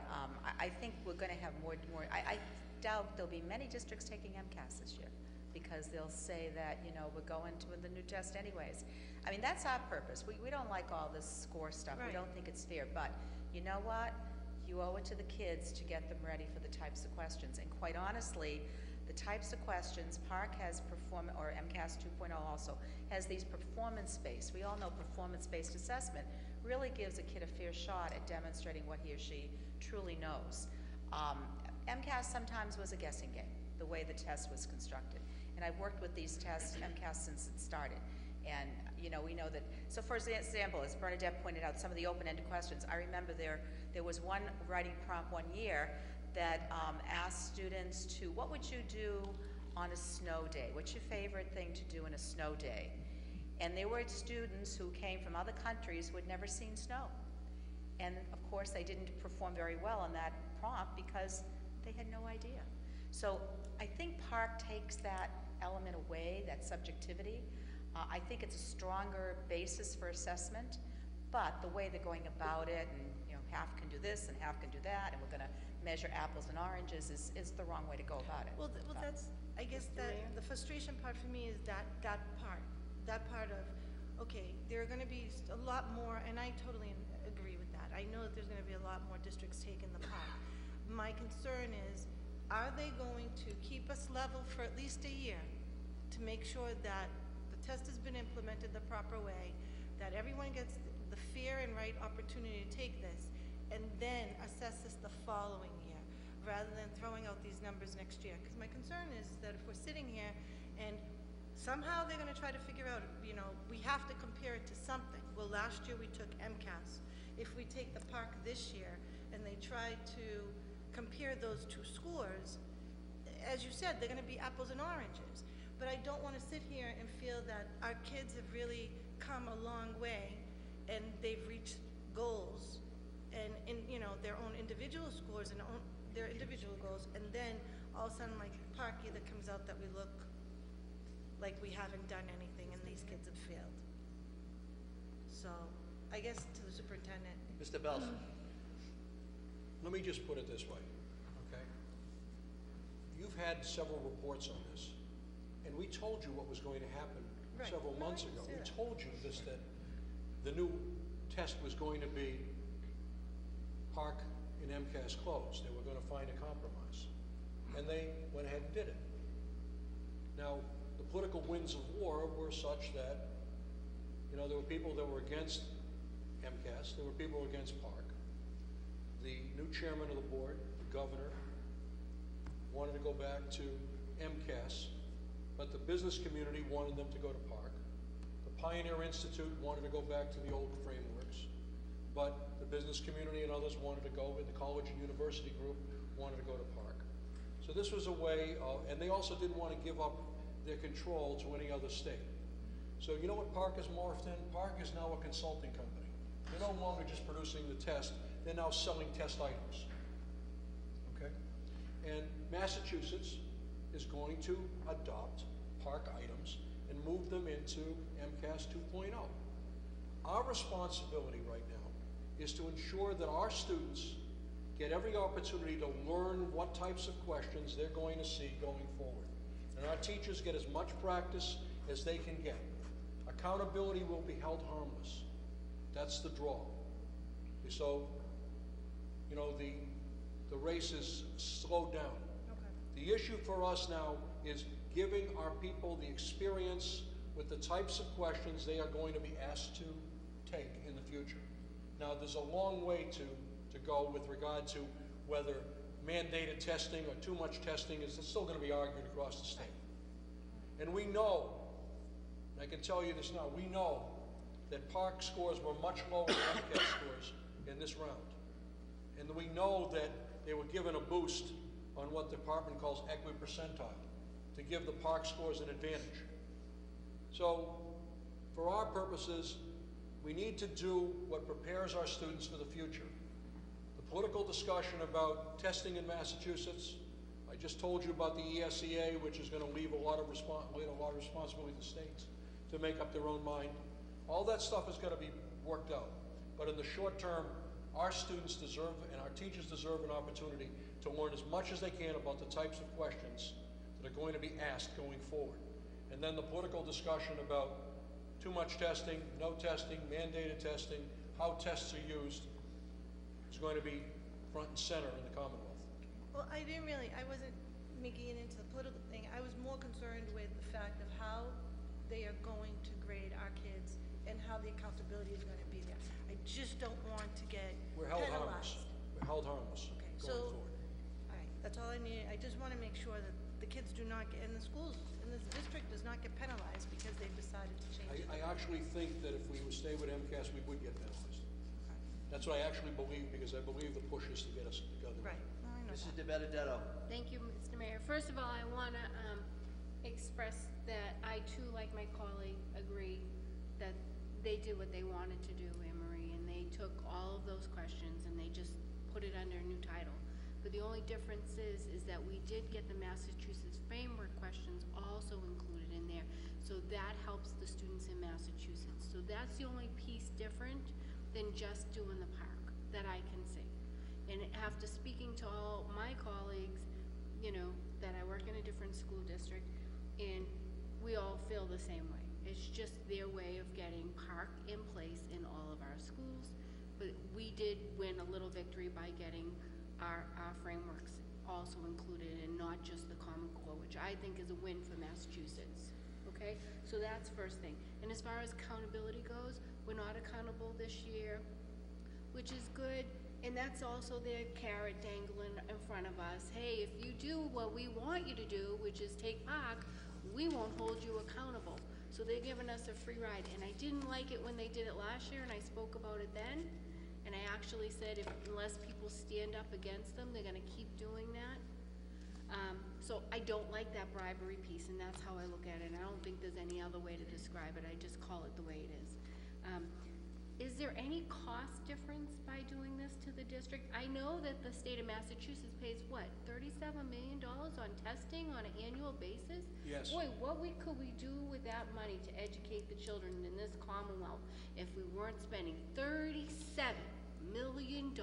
I think we're going to have more. I doubt there'll be many districts taking MCAS this year, because they'll say that, you know, we're going to the new test anyways. I mean, that's our purpose. We don't like all this score stuff. Right. We don't think it's fair. But you know what? You owe it to the kids to get them ready for the types of questions. And quite honestly, the types of questions, Park has or MCAS 2.0 also, has these performance-based. We all know performance-based assessment really gives a kid a fair shot at demonstrating what he or she truly knows. MCAS sometimes was a guessing game, the way the test was constructed. And I've worked with these tests, MCAS, since it started. And, you know, we know that, so for example, as Bernadette pointed out, some of the open-ended questions, I remember there was one writing prompt one year that asked students to, what would you do on a snow day? What's your favorite thing to do in a snow day? And there were students who came from other countries who had never seen snow. And of course, they didn't perform very well on that prompt because they had no idea. So I think Park takes that element away, that subjectivity. I think it's a stronger basis for assessment, but the way they're going about it, and you know, half can do this and half can do that, and we're going to measure apples and oranges is the wrong way to go about it. Well, that's, I guess that the frustration part for me is that part of, okay, there are going to be a lot more, and I totally agree with that. I know that there's going to be a lot more districts taking the park. My concern is, are they going to keep us level for at least a year to make sure that the test has been implemented the proper way, that everyone gets the fair and right opportunity to take this, and then assess this the following year, rather than throwing out these numbers next year? Because my concern is that if we're sitting here and somehow they're going to try to figure out, you know, we have to compare it to something. Well, last year we took MCAS. If we take the park this year and they try to compare those two scores, as you said, they're going to be apples and oranges. But I don't want to sit here and feel that our kids have really come a long way and they've reached goals and in, you know, their own individual scores and their individual goals, and then all of a sudden, like, park either comes out that we look like we haven't done anything and these kids have failed. So I guess to the superintendent. Mr. Belson. Let me just put it this way, okay? You've had several reports on this, and we told you what was going to happen several months ago. We told you this, that the new test was going to be Park and MCAS closed. They were going to find a compromise. And they went ahead and did it. Now, the political winds of war were such that, you know, there were people that were against MCAS, there were people against Park. The new chairman of the board, the governor, wanted to go back to MCAS, but the business community wanted them to go to Park. The Pioneer Institute wanted to go back to the old frameworks, but the business community and others wanted to go, with the college and university group wanted to go to Park. So this was a way of, and they also didn't want to give up their control to any other state. So you know what Park has morphed in? Park is now a consulting company. They're no longer just producing the test, they're now selling test items. Okay? And Massachusetts is going to adopt Park items and move them into MCAS 2.0. Our responsibility right now is to ensure that our students get every opportunity to learn what types of questions they're going to see going forward. And our teachers get as much practice as they can get. Accountability will be held harmless. That's the draw. So, you know, the race is slowed down. The issue for us now is giving our people the experience with the types of questions they are going to be asked to take in the future. Now, there's a long way to go with regard to whether mandated testing or too much testing is still going to be argued across the state. And we know, and I can tell you this now, we know that Park scores were much lower than MCAS scores in this round. And we know that they were given a boost on what the department calls equipercentile, to give the Park scores an advantage. So, for our purposes, we need to do what prepares our students for the future. The political discussion about testing in Massachusetts, I just told you about the ESEA, which is going to leave a lot of responsibility to states to make up their own mind. All that stuff is going to be worked out. But in the short term, our students deserve, and our teachers deserve, an opportunity to learn as much as they can about the types of questions that are going to be asked going forward. And then the political discussion about too much testing, no testing, mandated testing, how tests are used, is going to be front and center in the Commonwealth. Well, I wasn't making it into the political thing. I was more concerned with the fact of how they are going to grade our kids and how the accountability is going to be there. I just don't want to get We're held penalized. harmless. We're held harmless going forward. All right, that's all I need. I just want to make sure that the kids do not get, and the schools in this district does not get penalized because they've decided to change it. I actually think that if we would stay with MCAS, we would get penalized. That's what I actually believe, because I believe the push is to get us together. Right. No, I know Mrs. that. DiBenedetto. Thank you, Mr. Mayor. First of all, I want to express that I too, like my colleague, agree that they did what they wanted to do, Anne Marie, and they took all of those questions and they just put it under a new title. But the only difference is that we did get the Massachusetts framework questions also included in there. So that helps the students in Massachusetts. So that's the only piece different than just doing the park that I can see. And after speaking to all my colleagues, you know, that I work in a different school district, and we all feel the same way. It's just their way of getting park in place in all of our schools. But we did win a little victory by getting our frameworks also included and not just the Common Core, which I think is a win for Massachusetts. Okay, so that's first thing. And as far as accountability goes, we're not accountable this year, which is good. And that's also their carrot dangling in front of us. Hey, if you do what we want you to do, which is take Park, we won't hold you accountable. So they're giving us a free ride. And I didn't like it when they did it last year, and I spoke about it then. And I actually said unless people stand up against them, they're going to keep doing that. So I don't like that bribery piece, and that's how I look at it. And I don't think there's any other way to describe it. I just call it the way it is. Is there any cost difference by doing this to the district? I know that the state of Massachusetts pays, what, $37 million on testing on an annual basis? Yes. Boy, what could we do with that money to educate the children in this Commonwealth if we weren't spending $37 million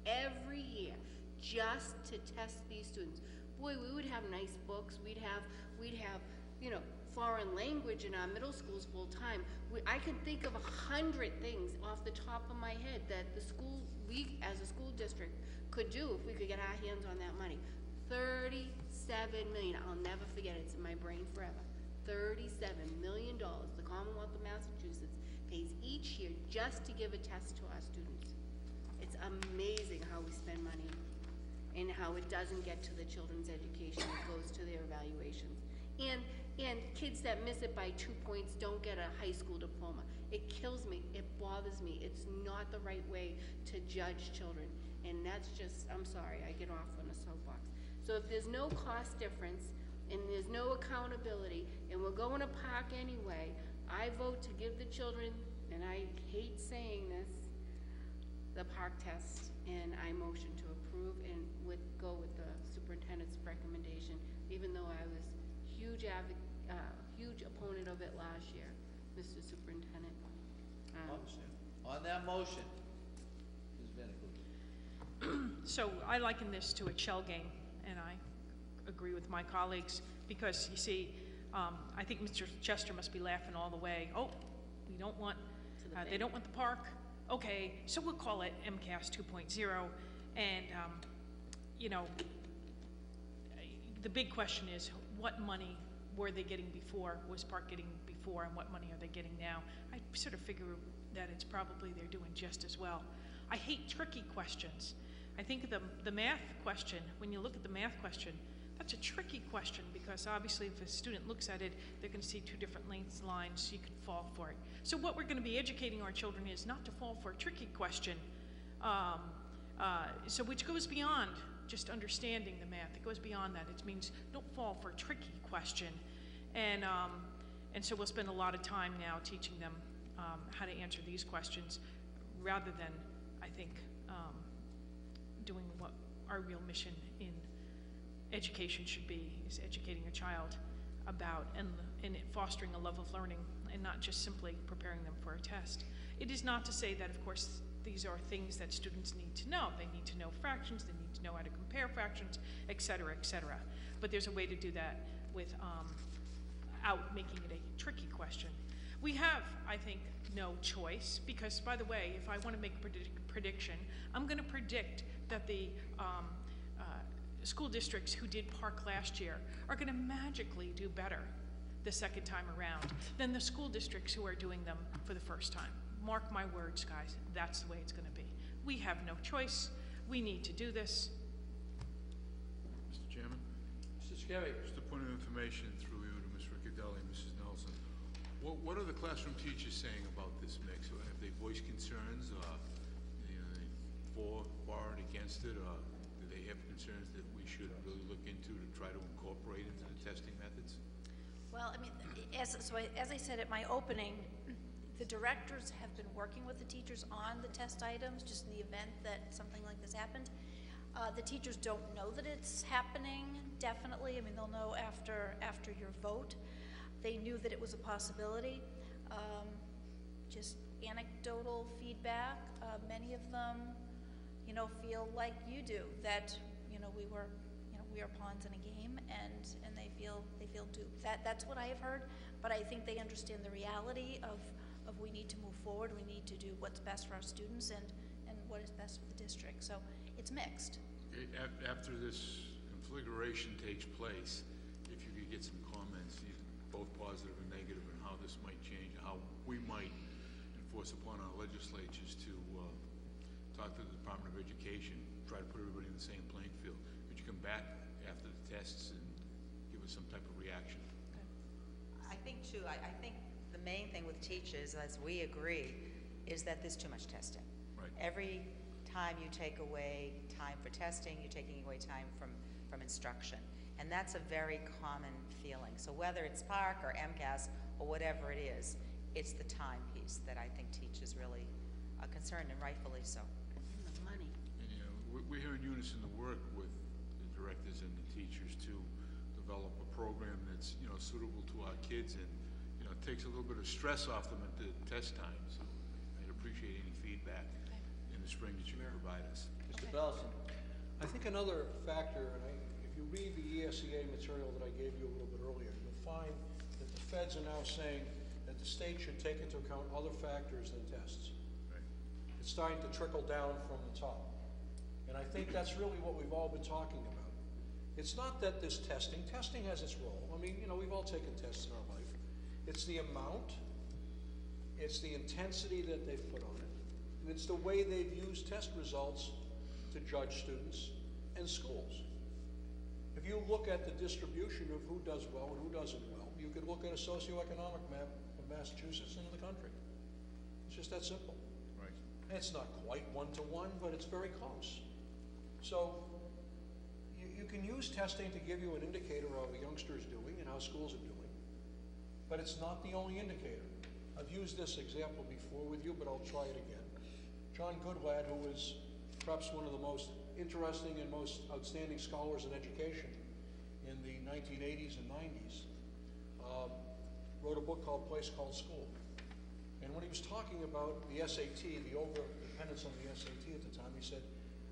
every year just to test these students? Boy, we would have nice books. We'd have, you know, foreign language in our middle schools full time. I could think of 100 things off the top of my head that we as a school district could do if we could get our hands on that money. $37 million, I'll never forget it, it's in my brain forever. $37 million the Commonwealth of Massachusetts pays each year just to give a test to our students. It's amazing how we spend money and how it doesn't get to the children's education, it goes to their evaluations. And And kids that miss it by 2 points don't get a high school diploma. It kills me, it bothers me. It's not the right way to judge children. And that's just, I'm sorry, I get off on a soapbox. So if there's no cost difference, and there's no accountability, and we're going to park anyway, I vote to give the children, and I hate saying this, the park test, and I motion to approve and go with the superintendent's recommendation, even though I was huge opponent of it last year, Mr. Superintendent. On that motion, Ms. Vanacle. So I liken this to a shell game, and I agree with my colleagues, because you see, I think Mr. Chester must be laughing all the way. Oh, we don't want, they don't want the park. Okay, so we'll call it MCAS 2.0, and you know, the big question is, what money were they getting before, was park getting before, and what money are they getting now? I sort of figure that it's probably they're doing just as well. I hate tricky questions. I think the math question, when you look at the math question, that's a tricky question, because obviously if a student looks at it, they're going to see two different lengths lines, you could fall for it. So what we're going to be educating our children is not to fall for a tricky question, so which goes beyond just understanding the math. It goes beyond that. It means don't fall for a tricky question. And so we'll spend a lot of time now teaching them how to answer these questions, rather than, I think, doing what our real mission in education should be, is educating a child about and fostering a love of learning, and not just simply preparing them for a test. It is not to say that, of course, these are things that students need to know. They need to know fractions, they need to know how to compare fractions, et cetera, et cetera. But there's a way to do that without making it a tricky question. We have, I think, no choice, because, by the way, if I want to make a prediction, I'm going to predict that the school districts who did park last year are going to magically do better the second time around than the school districts who are doing them for the first time. Mark my words, guys, that's the way it's going to be. We have no choice. We need to do this. Mr. Chairman? Mr. Scarry. Just a point of information through you to Ms. Riccadelli and Mrs. Nelson. What are the classroom teachers saying about this mix? Have they voiced concerns? For and against it? Or do they have concerns that we should really look into to try to incorporate into the testing methods? Well, I mean, as I said at my opening, the directors have been working with the teachers on the test items, just in the event that something like this happened. The teachers don't know that it's happening, definitely. I mean, they'll know after your vote. They knew that it was a possibility. Just anecdotal feedback. Many of them, feel like you do, that, we are pawns in a game, and they feel duped. That's what I have heard, but I think they understand the reality of we need to move forward. We need to do what's best for our students and what is best for the district. So it's mixed. After this configuration takes place, if you could get some comments, both positive and negative, on how this might change, how we might enforce upon our legislatures to talk to the Department of Education, try to put everybody in the same playing field. Could you come back after the tests and give us some type of reaction? I think too, I think the main thing with teachers, as we agree, is that there's too much testing. Right. Every time you take away time for testing, you're taking away time from instruction. And that's a very common feeling. So whether it's PARC or MCAS or whatever it is, it's the time piece that I think teachers really are concerned, and rightfully so. And the money. And, we're here in unison to work with the directors and the teachers to develop a program that's, suitable to our kids, and, takes a little bit of stress off them at the test time. So I'd appreciate any feedback in the spring that you can provide us. Mr. Bellson. I think another factor, and if you read the ESEA material that I gave you a little bit earlier, you'll find that the feds are now saying that the state should take into account other factors than tests. Right. It's starting to trickle down from the top. And I think that's really what we've all been talking about. It's not that this testing has its role. I mean, we've all taken tests in our life. It's the amount, it's the intensity that they've put on it, it's the way they've used test results to judge students and schools. If you look at the distribution of who does well and who doesn't well, you could look at a socioeconomic map of Massachusetts and of the country. It's just that simple. Right. And it's not quite one-to-one, but it's very close. So you can use testing to give you an indicator of how a youngster is doing and how schools are doing, but it's not the only indicator. I've used this example before with you, but I'll try it again. John Goodlad, who was perhaps one of the most interesting and most outstanding scholars in education in the 1980s and 90s, wrote a book called Place Called School. And when he was talking about the SAT, the over-dependence on the SAT at the time, he said,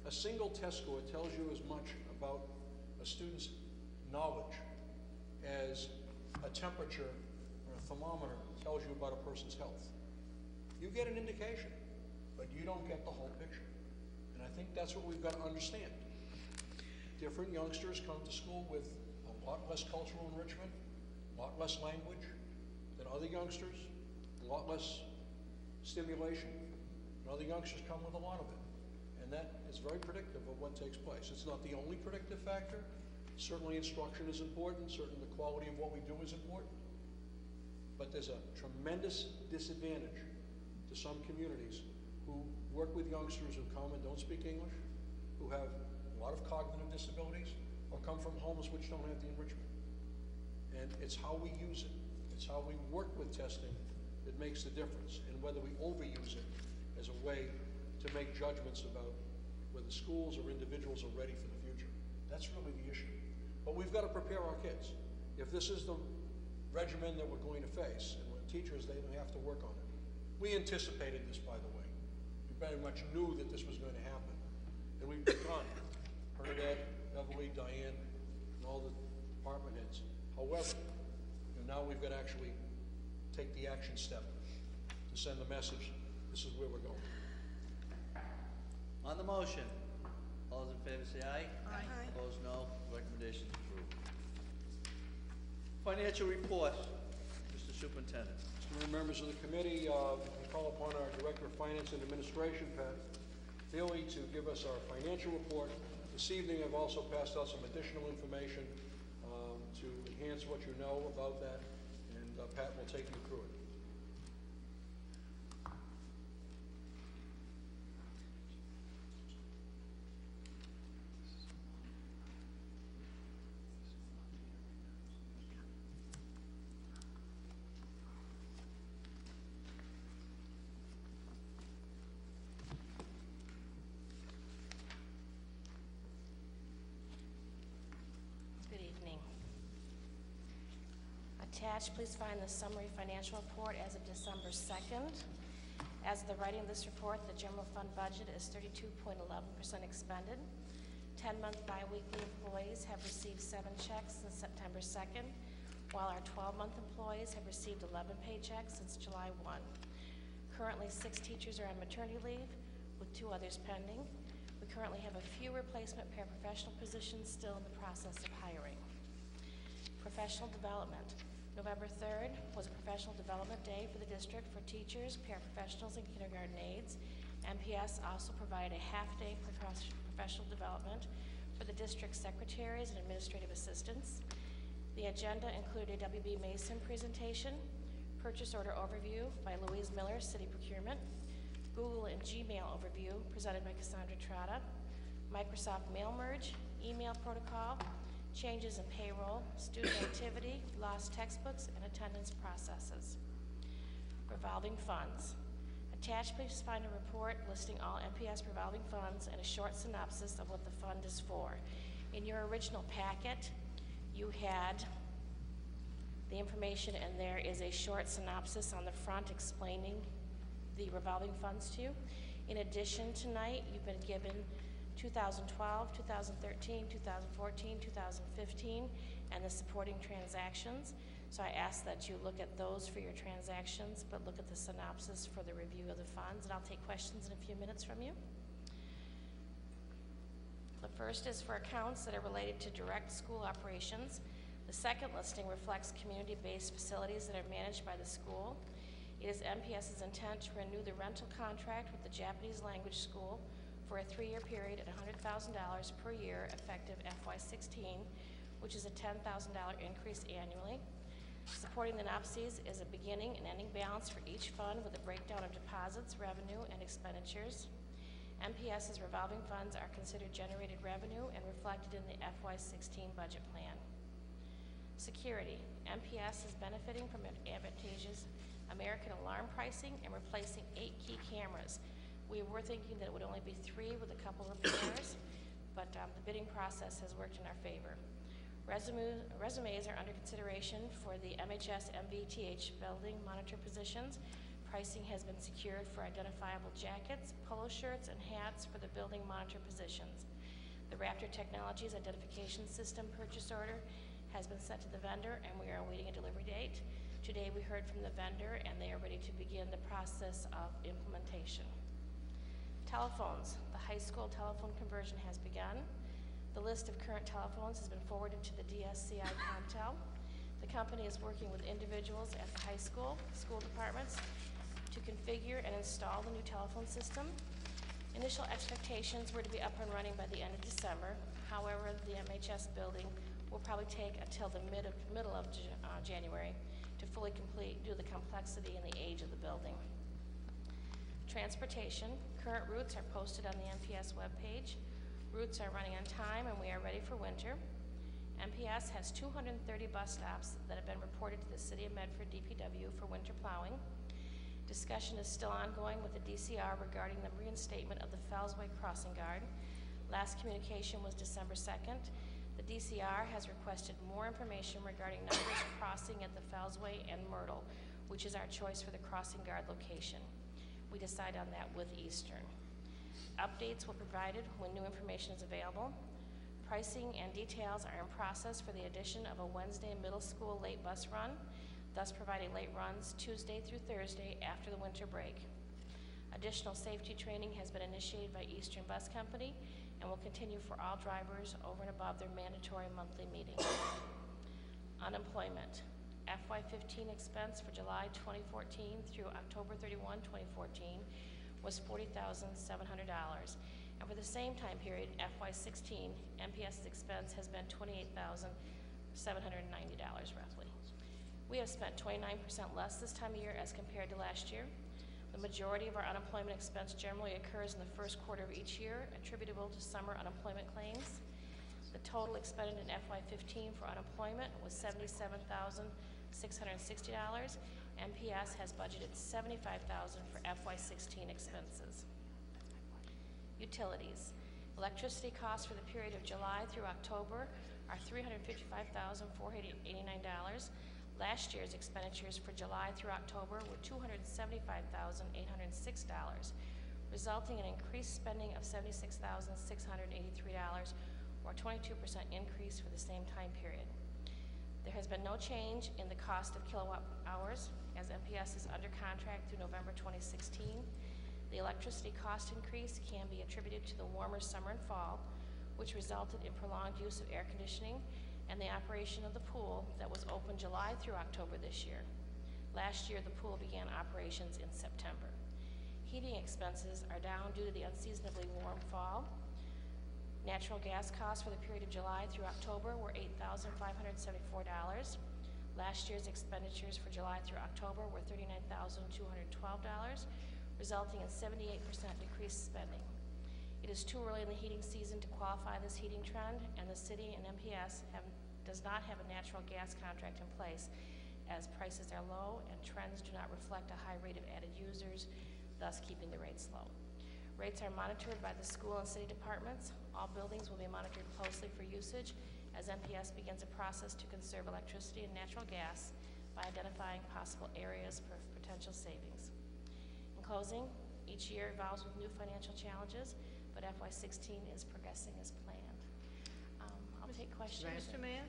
a single test score tells you as much about a student's knowledge as a temperature or a thermometer tells you about a person's health. You get an indication, but you don't get the whole picture. And I think that's what we've got to understand. Different youngsters come to school with a lot less cultural enrichment, a lot less language than other youngsters, a lot less stimulation, and other youngsters come with a lot of it. And that is very predictive of what takes place. It's not the only predictive factor. Certainly instruction is important, certainly the quality of what we do is important. But there's a tremendous disadvantage to some communities who work with youngsters who come and don't speak English, who have a lot of cognitive disabilities, or come from homes which don't have the enrichment. And it's how we use it. It's how we work with testing that makes the difference, and whether we overuse it as a way to make judgments about whether schools or individuals are ready for the future. That's really the issue. But we've got to prepare our kids. If this is the regimen that we're going to face, and we're teachers, they have to work on it. We anticipated this, by the way. We very much knew that this was going to happen. And we've done. Bernadette, Beverly, Diane, and all the department heads. However, now we've got to actually take the action step to send the message, this is where we're going. On the motion, all those in favor say aye. Aye. Opposed, no. Recommendation is approved. Financial report, Mr. Superintendent. Mr. Mayor, members of the committee, we call upon our Director of Finance and Administration, Pat Bailey, to give us our financial report. This evening, I've also passed out some additional information to enhance what you know about that, and Pat will take you through it. Good evening. Attached, please find the summary financial report as of December 2nd. As of the writing of this report, the general fund budget is 32.11% expended. 10-month biweekly employees have received 7 checks since September 2nd, while our 12-month employees have received 11 paychecks since July 1. Currently, 6 teachers are on maternity leave, with 2 others pending. We currently have a few replacement paraprofessional positions still in the process of hiring. Professional development. November 3rd was a professional development day for the district for teachers, paraprofessionals, and kindergarten aides. MPS also provided a half-day for professional development for the district's secretaries and administrative assistants. The agenda included a WB Mason presentation, purchase order overview by Louise Miller, City Procurement, Google and Gmail overview presented by Cassandra Trotta, Microsoft Mail Merge, email protocol, changes in payroll, student activity, lost textbooks, and attendance processes. Revolving funds. Attached, please find a report listing all MPS revolving funds and a short synopsis of what the fund is for. In your original packet, you had the information, and there is a short synopsis on the front explaining the revolving funds to you. In addition, tonight, you've been given 2012, 2013, 2014, 2015, and the supporting transactions. So I ask that you look at those for your transactions, but look at the synopsis for the review of the funds, and I'll take questions in a few minutes from you. The first is for accounts that are related to direct school operations. The second listing reflects community-based facilities that are managed by the school. It is MPS's intent to renew the rental contract with the Japanese language school for a 3-year period at $100,000 per year effective FY16, which is a $10,000 increase annually. Supporting the NOPCs is a beginning and ending balance for each fund with a breakdown of deposits, revenue, and expenditures. MPS's revolving funds are considered generated revenue and reflected in the FY16 budget plan. Security. MPS is benefiting from advantageous American alarm pricing and replacing 8 key cameras. We were thinking that it would only be 3 with a couple of repairs, but the bidding process has worked in our favor. Resumes are under consideration for the MHS MVTH building monitor positions. Pricing has been secured for identifiable jackets, polo shirts, and hats for the building monitor positions. The Raptor Technologies identification system purchase order has been sent to the vendor, and we are awaiting a delivery date. Today we heard from the vendor, and they are ready to begin the process of implementation. Telephones. The high school telephone conversion has begun. The list of current telephones has been forwarded to the DSCI Comtel. The company is working with individuals at the high school, school departments, to configure and install the new telephone system. Initial expectations were to be up and running by the end of December. However, the MHS building will probably take until the middle of January to fully complete due to the complexity and the age of the building. Transportation. Current routes are posted on the MPS webpage. Routes are running on time and we are ready for winter. MPS has 230 bus stops that have been reported to the City of Medford DPW for winter plowing. Discussion is still ongoing with the DCR regarding the reinstatement of the Fellsway Crossing Guard. Last communication was December 2nd. The DCR has requested more information regarding numbers crossing at the Fellsway and Myrtle, which is our choice for the crossing guard location. We decide on that with Eastern. Updates will be provided when new information is available. Pricing and details are in process for the addition of a Wednesday middle school late bus run, thus providing late runs Tuesday through Thursday after the winter break. Additional safety training has been initiated by Eastern Bus Company and will continue for all drivers over and above their mandatory monthly meeting. Unemployment. FY15 expense for July 2014 through October 31, 2014 was $40,700. And for the same time period, FY16, MPS's expense has been $28,790 roughly. We have spent 29% less this time of year as compared to last year. The majority of our unemployment expense generally occurs in the first quarter of each year, attributable to summer unemployment claims. The total expended in FY15 for unemployment was $77,660. MPS has budgeted $75,000 for FY16 expenses. Utilities. Electricity costs for the period of July through October are $355,489. Last year's expenditures for July through October were $275,806, resulting in increased spending of $76,683, or a 22% increase for the same time period. There has been no change in the cost of kilowatt hours, as MPS is under contract through November 2016. The electricity cost increase can be attributed to the warmer summer and fall, which resulted in prolonged use of air conditioning and the operation of the pool that was open July through October this year. Last year, the pool began operations in September. Heating expenses are down due to the unseasonably warm fall. Natural gas costs for the period of July through October were $8,574. Last year's expenditures for July through October were $39,212, resulting in 78% decreased spending. It is too early in the heating season to qualify this heating trend, and the city and MPS does not have a natural gas contract in place, as prices are low and trends do not reflect a high rate of added users, thus keeping the rates low. Rates are monitored by the school and city departments. All buildings will be monitored closely for usage as MPS begins a process to conserve electricity and natural gas by identifying possible areas for potential savings. In closing, each year evolves with new financial challenges, but FY16 is progressing as planned. I'll take questions. Mr. Mayor?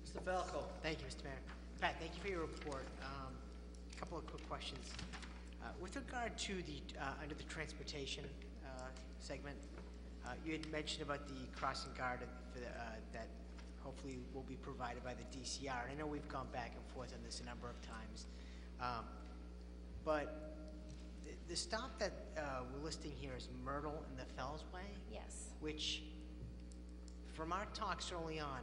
Mr. Falco. Thank you, Mr. Mayor. Pat, thank you for your report. A couple of quick questions. With regard to the, under the transportation segment, you had mentioned about the crossing guard for the, that hopefully will be provided by the DCR. And I know we've gone back and forth on this a number of times. But The stop that we're listing here is Myrtle and the Fellsway, Yes, which, from our talks early on,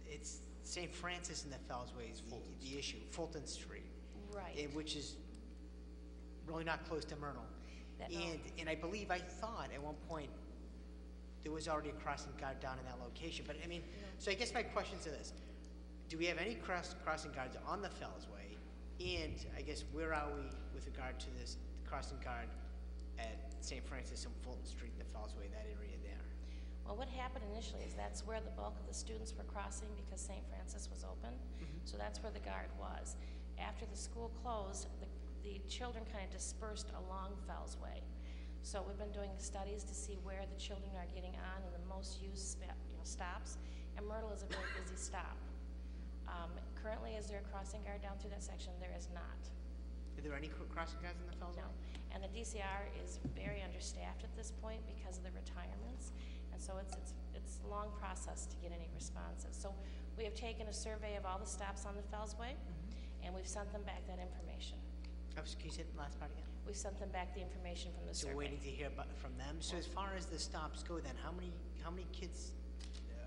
it's St. Francis and the Fellsway is the issue, Fulton Street. right. Which is really not close to Myrtle. That- no. And I believe, I thought at one point, there was already a crossing guard down in that location, but I mean, so I guess my questions are this. Do we have any crossing guards on the Fellsway? And I guess where are we with regard to this crossing guard at St. Francis and Fulton Street and the Fellsway, that area there? Well, what happened initially is that's where the bulk of the students were crossing because St. Francis was open. So that's where the guard was. After the school closed, the children kind of dispersed along Fellsway. So we've been doing studies to see where the children are getting on and the most used stops. And Myrtle is a very busy stop. Currently, is there a crossing guard down through that section? There is not. Are there any crossing guards in the Fellsway? No. And the DCR is very understaffed at this point because of the retirements. And so it's a long process to get any responses. So we have taken a survey of all the stops on the Fellsway, and we've sent them back that information. Can you say the last part again? We sent them back the information from the So survey. we're waiting to hear from them. So as far as the stops go then, how many kids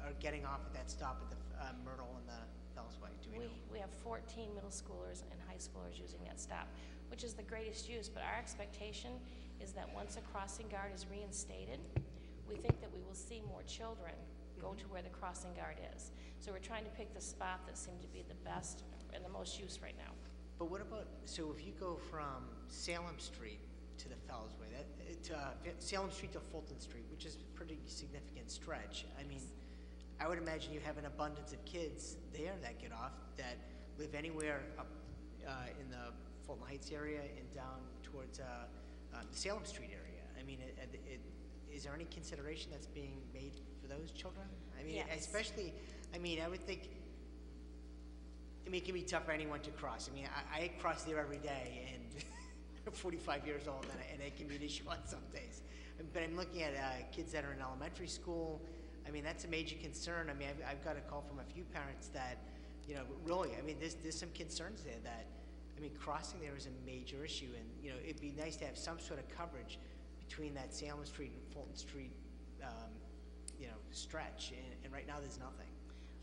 are getting off at that stop at the Myrtle and the Fellsway? Do we know? We have 14 middle schoolers and high schoolers using that stop, which is the greatest use, but our expectation is that once a crossing guard is reinstated, we think that we will see more children go to where the crossing guard is. So we're trying to pick the spot that seemed to be the best and the most use right now. But what about, so if you go from Salem Street to the Fellsway, Salem Street to Fulton Street, which is a pretty significant stretch, I mean, I would imagine you have an abundance of kids there that get off that live anywhere up in the Fulton Heights area and down towards the Salem Street area. I mean, is there any consideration that's being made for those children? I mean, Yes. especially, I mean, I would think, I mean, it can be tough for anyone to cross. I mean, I cross there every day, and I'm 45 years old, and it can be an issue on some days. But I'm looking at kids that are in elementary school. I mean, that's a major concern. I mean, I've got a call from a few parents that, you know, really, I mean, there's some concerns there that, I mean, crossing there is a major issue, and, you know, it'd be nice to have some sort of coverage between that Salem Street and Fulton Street, you know, stretch, and right now there's nothing.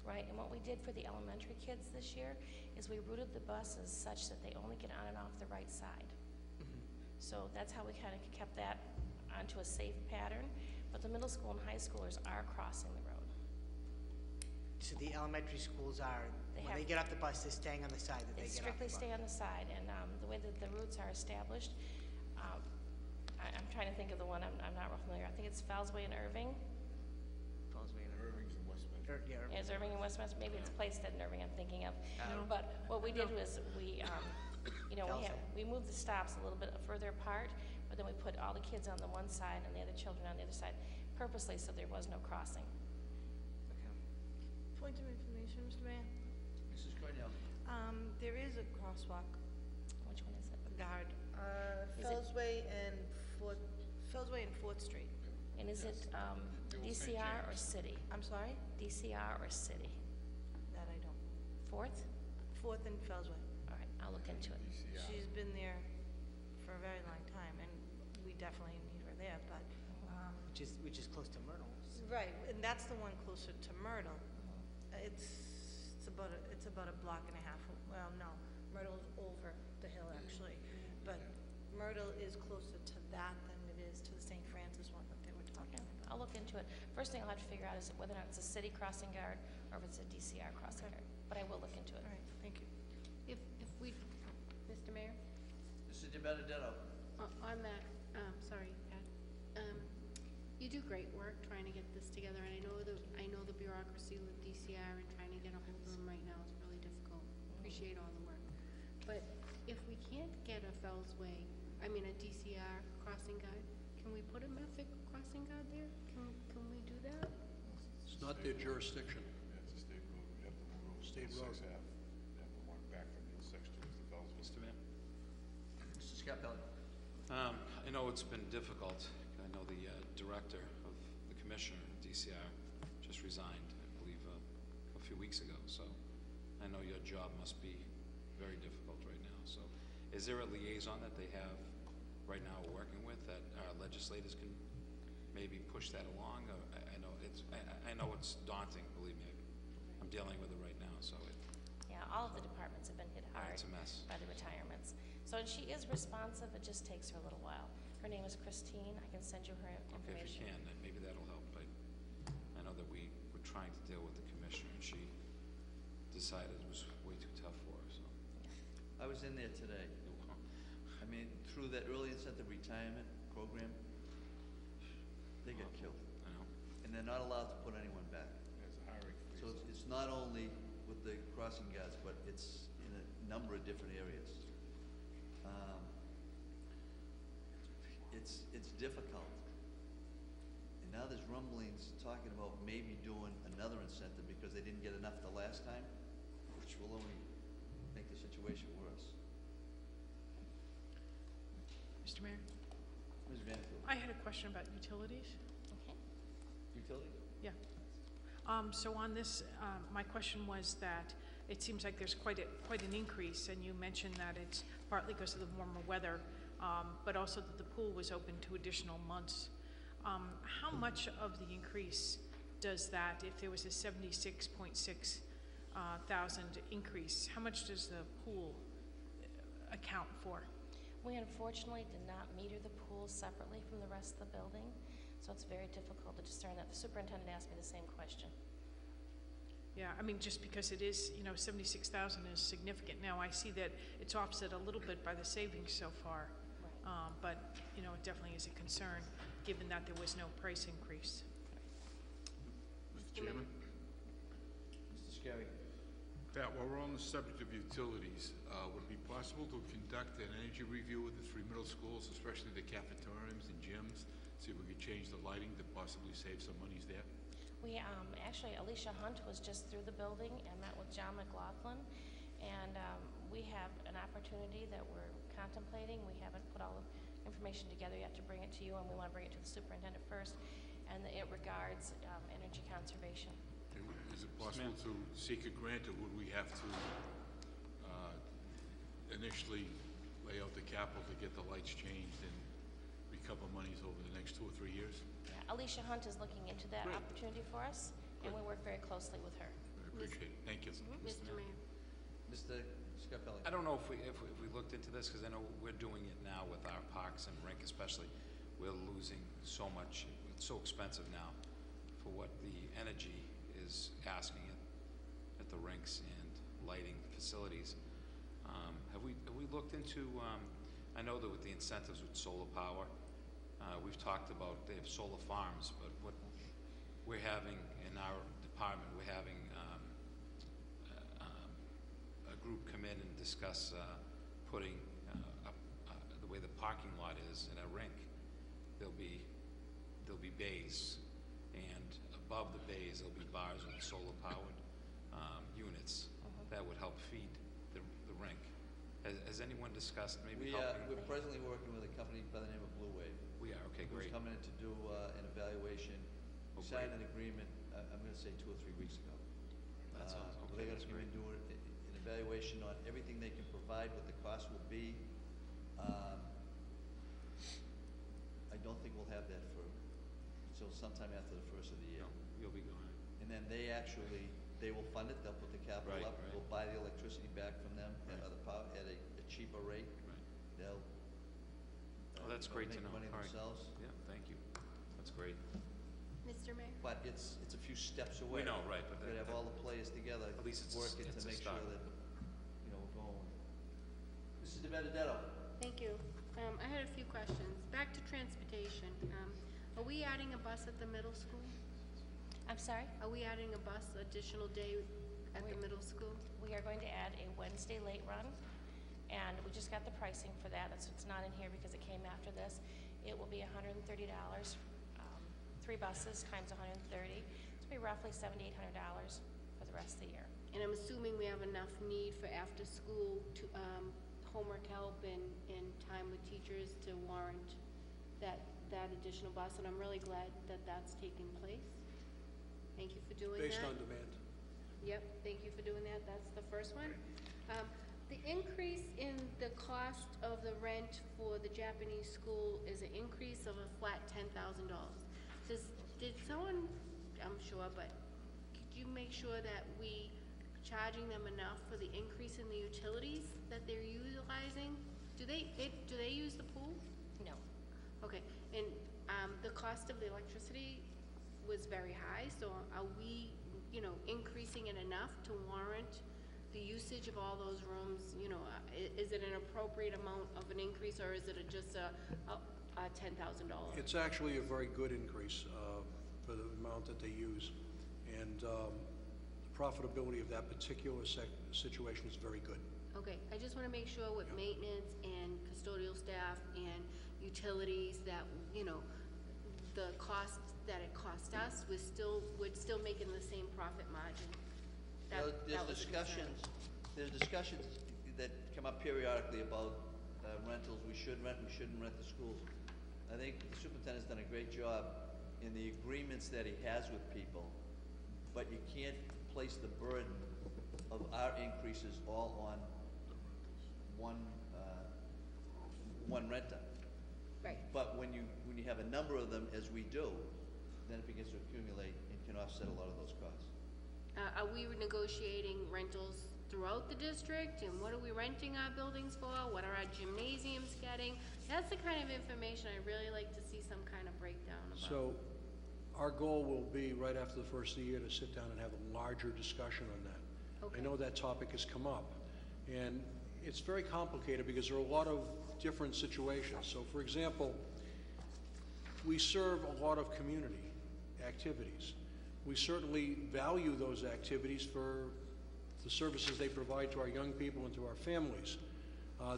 Right, and what we did for the elementary kids this year is we routed the buses such that they only get on and off the right side. So that's how we kind of kept that onto a safe pattern, but the middle school and high schoolers are crossing the road. So the elementary schools are, when they get off the bus, they're staying on the side that they They get off the strictly bus? stay on the side, and the way that the routes are established, I'm trying to think of the one, I'm not real familiar. I think it's Fellsway and Irving. Fellsway and Irving's in Westminster. Yeah, Irving. Is Irving and Westminster? Maybe it's Placestead and Irving I'm thinking of. But what we did was we, you know, we moved the stops a little bit further apart, but then we put all the kids on the one side and the other children on the other side, purposely so there was no crossing. Point of information, Mr. Mayor. Mrs. Cornell. There is a crosswalk Which one is it? guard, Is it- Fellsway and Fourth Street. And is it It will St. DCR or James. city? I'm sorry? DCR or city? That I don't. Fourth? Fourth and Fellsway. All right, I'll look into it. She's been there for a very long time, and we definitely need her there, but, Which is close to Myrtle. right, and that's the one closer to Myrtle. It's about a block and a half, well, no, Myrtle's over the hill, actually, but Myrtle is closer to that than it is to the St. Francis one that they were talking about. I'll look into it. First thing I'll have to figure out is whether or not it's a city crossing guard or if it's a DCR crossing guard, but I will look into it. All right, thank you. If we, Mr. Mayor, Mrs. Di Benedetto. on that, sorry, Pat, you do great work trying to get this together, and I know the bureaucracy with DCR and trying to get a hold of them right now is really difficult. Appreciate all the work. But if we can't get a a DCR crossing guard, can we put a Method crossing guard there? Can we do that? It's not their jurisdiction. Yeah, it's a state road, we have to move over State to road. 6 Ave. We have to walk back from Middlesex towards the Belleville. Mr. Mayor? Mr. Scarpelli. I know it's been difficult. I know the director of the commissioner, DCR, just resigned, I believe, a few weeks ago. So I know your job must be very difficult right now. So is there a liaison that they have right now we're working with, that our legislators can maybe push that along. I know it's daunting, believe me. I'm dealing with it right now, so Yeah, all of the departments have been hit hard. it's a mess. By the retirements. So, and she is responsive, it just takes her a little while. Her name is Christine, I can send you her Okay, if you information. can, maybe that'll help. I know that we were trying to deal with the commissioner, and she decided it was way too tough for her, so. I was in there today. I mean, through that early incentive retirement program, they get killed. I know. And they're not allowed to put anyone back. There's a hiring freeze. So it's not only with the crossing guards, but it's in a number of different areas. It's difficult. And now there's rumblings talking about maybe doing another incentive because they didn't get enough the last time, which will only make the situation worse. Mr. Mayor, Ms. Vanderfield, I had a question about utilities. Okay. utilities? Yeah. So on this, my question was that it seems like there's quite an increase, and you mentioned that it's partly because of the warmer weather, but also that the pool was open to additional months. How much of the increase does that, if there was a 76.6 thousand increase, how much does the pool account for? We unfortunately did not meter the pool separately from the rest of the building, so it's very difficult to discern that. The superintendent asked me the same question. Yeah, I mean, just because it is, 76,000 is significant. Now, I see that it's offset a little bit by the savings so far, but, it definitely is a concern, given that there was no price increase. Mr. Chairman? Mr. Scarry? Pat, while we're on the subject of utilities, would it be possible to conduct an energy review with the 3 middle schools, especially the cafeteriums and gyms, see if we could change the lighting to possibly save some monies there? We, actually, Alicia Hunt was just through the building and met with John McLaughlin, and we have an opportunity that we're contemplating. We haven't put all the information together yet to bring it to you, and we want to bring it to the superintendent first, and it regards energy conservation. Is it possible to seek a grant, or would we have to initially lay out the capital to get the lights changed and recover monies over the next 2 or 3 years? Yeah, Alicia Hunt is looking into that Great. opportunity for us, and we work very closely with her. I appreciate it. Thank you. Mr. Mayor. Mr. Scarpelli? I don't know if we looked into this, because I know we're doing it now with our parks and rink especially. We're losing so much. It's so expensive now for what the energy is asking at the rinks and lighting facilities. Have we looked into, I know that with the incentives with solar power, we've talked about, they have solar farms, but what we're having in our department, we're having a group come in and discuss putting the way the parking lot is in a rink. There'll be bays, and above the bays there'll be bars with solar powered units that would help feed the rink. Has anyone discussed maybe helping? We're presently working with a company by the name of Blue Wave. We are, okay, Who's great. coming in to do an evaluation. We Oh, signed great. an agreement, I'm gonna say 2 or 3 weeks ago. That sounds okay, They're that's gonna come in and do an evaluation on everything they can provide, what the cost will be. I don't think we'll have that until sometime after the first of the year. No, you'll be gone. And then they will fund it, they'll put the capital Right, up, right. we'll buy the electricity back from them Right. the power at a cheaper rate. Right. They'll. Oh, that's great to make know. money All right. themselves. Yeah, thank you. That's great. Mr. Mayor. But it's a few steps away. We know, right, but We've got to have all the players together, At least it's a working to it's a make sure start. that, we're going. Mrs. De Benedetto? Thank you. I had a few questions. Back to transportation. Are we adding a bus at the middle school? I'm sorry? Are we adding a bus additional day at the middle school? We are going to add a Wednesday late run, and we just got the pricing for that. It's not in here because it came after this. It will be $130, 3 buses times 130. It's be roughly $7,800 for the rest of the year. And I'm assuming we have enough need for after-school to, homework help and time with teachers to warrant that additional bus, and I'm really glad that that's taking place. Thank you for doing that. Based on demand. Yep, thank you for doing that. That's the first one. The increase in the cost of the rent for the Japanese school is an increase of a flat $10,000. Did someone, I'm sure, but could you make sure that we charging them enough for the increase in the utilities that they're utilizing? Do they use the pool? No. Okay, and the cost of the electricity was very high, so are we, increasing it enough to warrant the usage of all those rooms? Is it an appropriate amount of an increase, or is it just a $10,000? It's actually a very good increase for the amount that they use. And the profitability of that particular situation is very good. Okay, I just want to make sure with maintenance and custodial staff and utilities that, the cost that it cost us we're still making the same profit margin. There's discussions that come up periodically about rentals. We shouldn't rent the schools. I think the superintendent's done a great job in the agreements that he has with people, but you can't place the burden of our increases all on one renter. Right. But when you have a number of them, as we do, then it begins to accumulate and can offset a lot of those costs. Are we negotiating rentals throughout the district, and what are we renting our buildings for? What are our gymnasiums getting? That's the kind of information I'd really like to see some kind of breakdown about. So our goal will be, right after the first of the year, to sit down and have a larger discussion on that. Okay. I know that topic has come up, and it's very complicated because there are a lot of different situations. So, for example, we serve a lot of community activities. We certainly value those activities for the services they provide to our young people and to our families.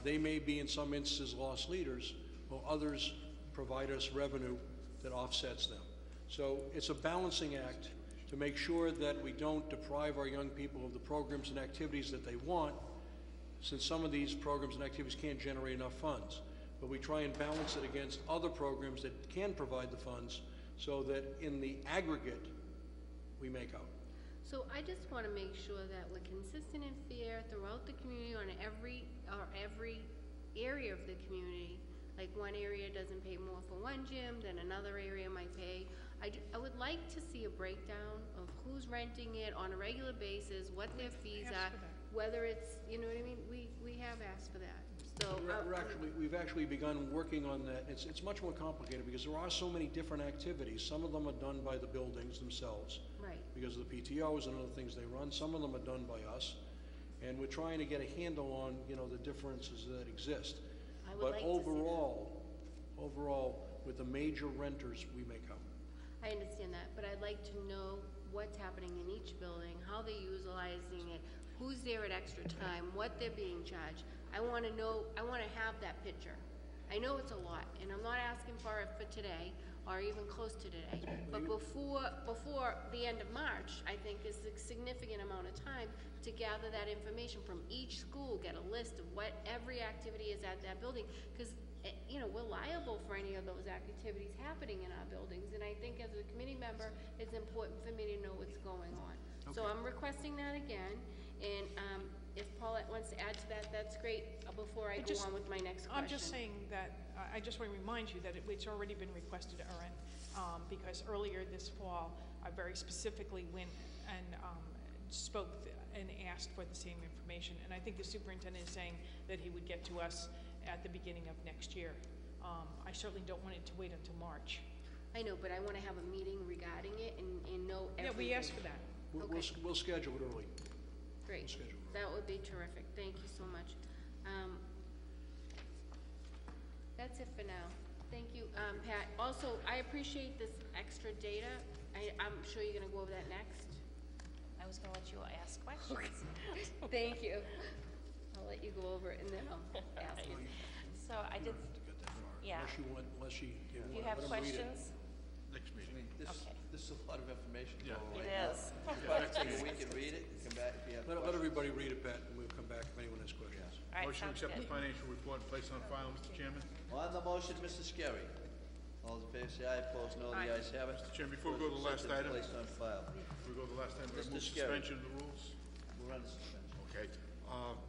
They may be, in some instances, lost leaders, while others provide us revenue that offsets them. So it's a balancing act to make sure that we don't deprive our young people of the programs and activities that they want, since some of these programs and activities can't generate enough funds. But we try and balance it against other programs that can provide the funds, so that in the aggregate, we make out. So I just want to make sure that we're consistent and fair throughout the community on every area of the community. Like one area doesn't pay more for one gym, then another area might pay. I would like to see a breakdown of who's renting it on a regular basis, what their fees are, whether it's, you know what I mean? We have asked for that. So We've actually begun working on that. It's much more complicated because there are so many different activities. Some of them are done by the buildings themselves, right, because of the PTOs and other things they run. Some of them are done by us, and we're trying to get a handle on, the differences that exist. But overall, with the major renters, we make out. I understand that, but I'd like to know what's happening in each building, how they're utilizing it, who's there at extra time, what they're being charged. I want to know, I want to have that picture. I know it's a lot, and I'm not asking for it for today, or even close to today, but before the end of March, I think is a significant amount of time to gather that information from each school, get a list of what every activity is at that building, because we're liable for any of those activities happening in our buildings, and I think as a committee member, it's important for me to know what's going on. Okay. So I'm requesting that again, and if Paulette wants to add to that, that's great, before I go on with my next question. I'm just saying that, I just want to remind you that it's already been requested, Erin, because earlier this fall, I very specifically went and spoke and asked for the same information, and I think the superintendent is saying that he would get to us at the beginning of next year. I certainly don't want it to wait until March. I know, but I want to have a meeting regarding it and know everything. Yeah, we asked for that. We'll schedule it early. Great. That would be terrific. Thank you so much. That's it for now. Thank you, Pat. Also, I appreciate this extra data. I'm sure you're going to go over that next. I was going to let you ask questions. Thank you. I'll let you go over it and then I'll ask you. So I did, yeah. Unless you You have questions? Next meeting. This is a lot of information to go over It right now. is. Probably take a week and read it and come back if you have Let questions. everybody read it, Pat, and we'll come back if anyone has questions. All right, Motion to sounds accept the good. financial report and place on file, Mr. Chairman. On the motion, Mr. Scarry. All those in favor say aye, opposed no, the ayes have it. Mr. Chairman, before we go to the last item, Placed on file. before we go to the last item, I Mr. move Scarry. suspension of the rules. We're on the suspension. Okay.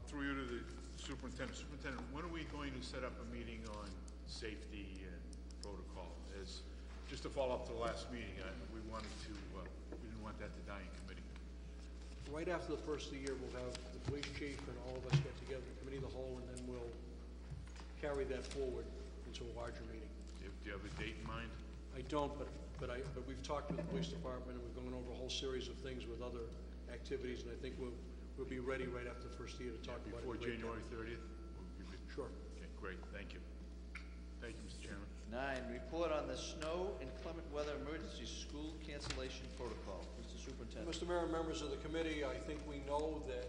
Through you to the superintendent. Superintendent, when are we going to set up a meeting on safety and protocol? Just to follow up to the last meeting, we didn't want that to die in committee. Right after the first of the year, we'll have the police chief and all of us get together, the committee of the whole, and then we'll carry that forward into a larger meeting. Do you have a date in mind? I don't, but we've talked with the police department, and we've gone over a whole series of things with other activities, and I think we'll be ready right after the first year to talk about it. Before January 30th? Sure. Okay, great, thank you. Thank you, Mr. Chairman. 9, report on the snow inclement weather emergency school cancellation protocol. Mr. Superintendent. Mr. Mayor and members of the committee, I think we know that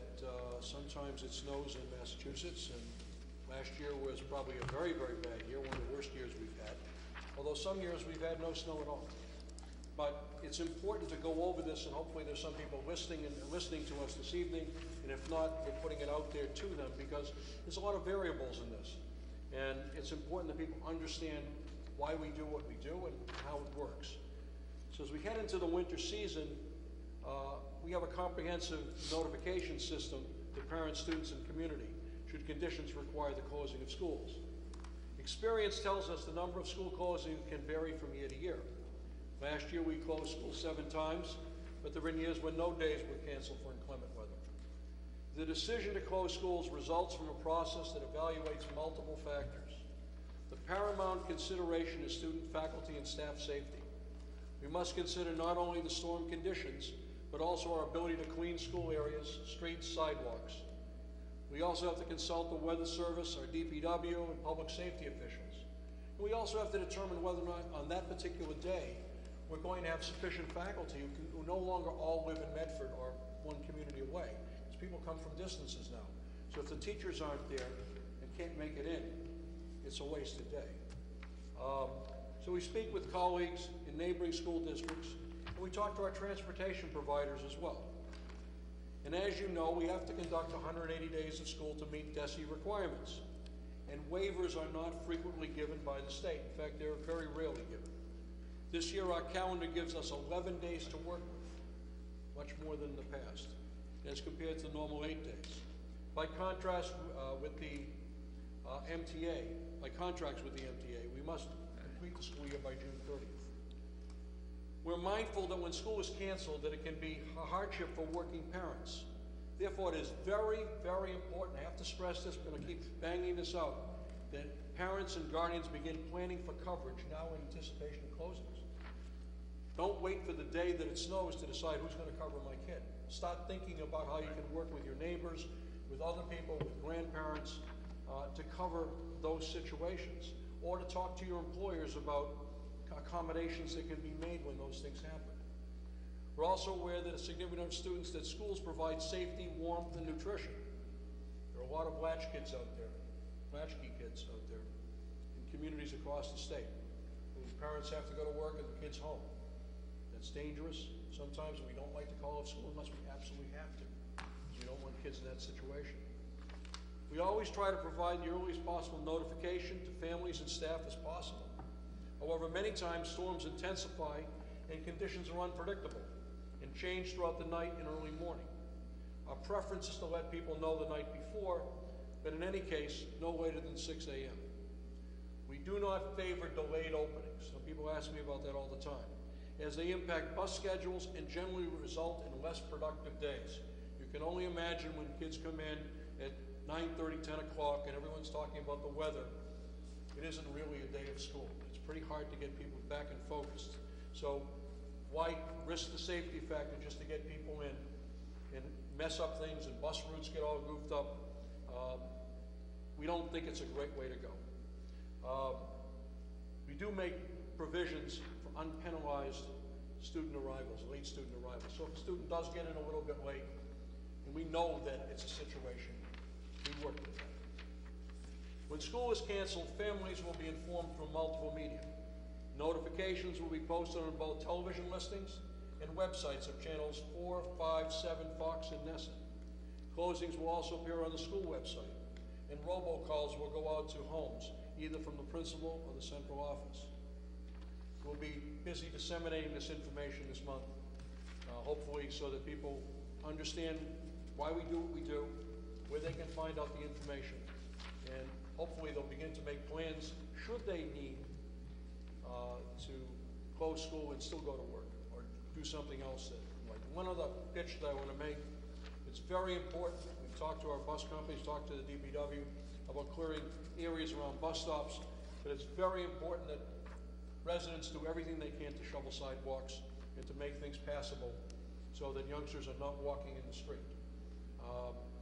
sometimes it snows in Massachusetts, and last year was probably a very, very bad year, one of the worst years we've had. Although some years we've had no snow at all. But it's important to go over this, and hopefully there's some people listening to us this evening, and if not, we're putting it out there to them, because there's a lot of variables in this. And it's important that people understand why we do what we do and how it works. So as we head into the winter season, we have a comprehensive notification system to parents, students, and community should conditions require the closing of schools. Experience tells us the number of school closings can vary from year to year. Last year we closed schools 7 times, but there were years when no days were canceled for inclement weather. The decision to close schools results from a process that evaluates multiple factors. The paramount consideration is student, faculty, and staff safety. We must consider not only the storm conditions, but also our ability to clean school areas, streets, sidewalks. We also have to consult the Weather Service, our DPW, and public safety officials. And we also have to determine whether or not on that particular day we're going to have sufficient faculty who no longer all live in Medford or one community away, because people come from distances now. So if the teachers aren't there and can't make it in, it's a wasted day. So we speak with colleagues in neighboring school districts, and we talk to our transportation providers as well. And as you know, we have to conduct 180 days of school to meet DESE requirements. And waivers are not frequently given by the state. In fact, they're very rarely given. This year, our calendar gives us 11 days to work with, much more than the past, as compared to the normal 8 days. By contrast with the MTA, by contracts with the MTA, we must complete the school year by June 30th. We're mindful that when school is canceled, that it can be a hardship for working parents. Therefore, it is very, very important, I have to stress this, I'm going to keep banging this out, that parents and guardians begin planning for coverage now in anticipation of closings. Don't wait for the day that it snows to decide who's going to cover my kid. Start thinking about how you can work with your neighbors, with other people, with grandparents, to cover those situations, or to talk to your employers about accommodations that can be made when those things happen. We're also aware that a significant number of students that schools provide safety, warmth, and nutrition. There are a lot of latchkey kids out there in communities across the state, whose parents have to go to work and the kids home. That's dangerous. Sometimes we don't like to call off school unless we absolutely have to, because we don't want kids in that situation. We always try to provide the earliest possible notification to families and staff as possible. However, many times storms intensify and conditions are unpredictable and change throughout the night and early morning. Our preference is to let people know the night before, but in any case, no later than 6 a.m. We do not favor delayed openings. Some people ask me about that all the time, as they impact bus schedules and generally result in less productive days. You can only imagine when kids come in at 9:30, 10 o'clock, and everyone's talking about the weather. It isn't really a day of school. It's pretty hard to get people back and focused. So why risk the safety factor just to get people in and mess up things and bus routes get all goofed up? We don't think it's a great way to go. We do make provisions for unpenalized student arrivals, late student arrivals. So if a student does get in a little bit late, and we know that it's a situation, we work with that. When school is canceled, families will be informed through multiple media. Notifications will be posted on both television listings and websites of channels 4, 5, 7, Fox, and Nesson. Closings will also appear on the school website, and robocalls will go out to homes, either from the principal or the central office. We'll be busy disseminating this information this month, hopefully so that people understand why we do what we do, where they can find out the information. And hopefully they'll begin to make plans, should they need to close school and still go to work, or do something else. Like one other pitch that I want to make, it's very important, we've talked to our bus companies, talked to the DPW about clearing areas around bus stops, but it's very important that residents do everything they can to shovel sidewalks and to make things passable so that youngsters are not walking in the street.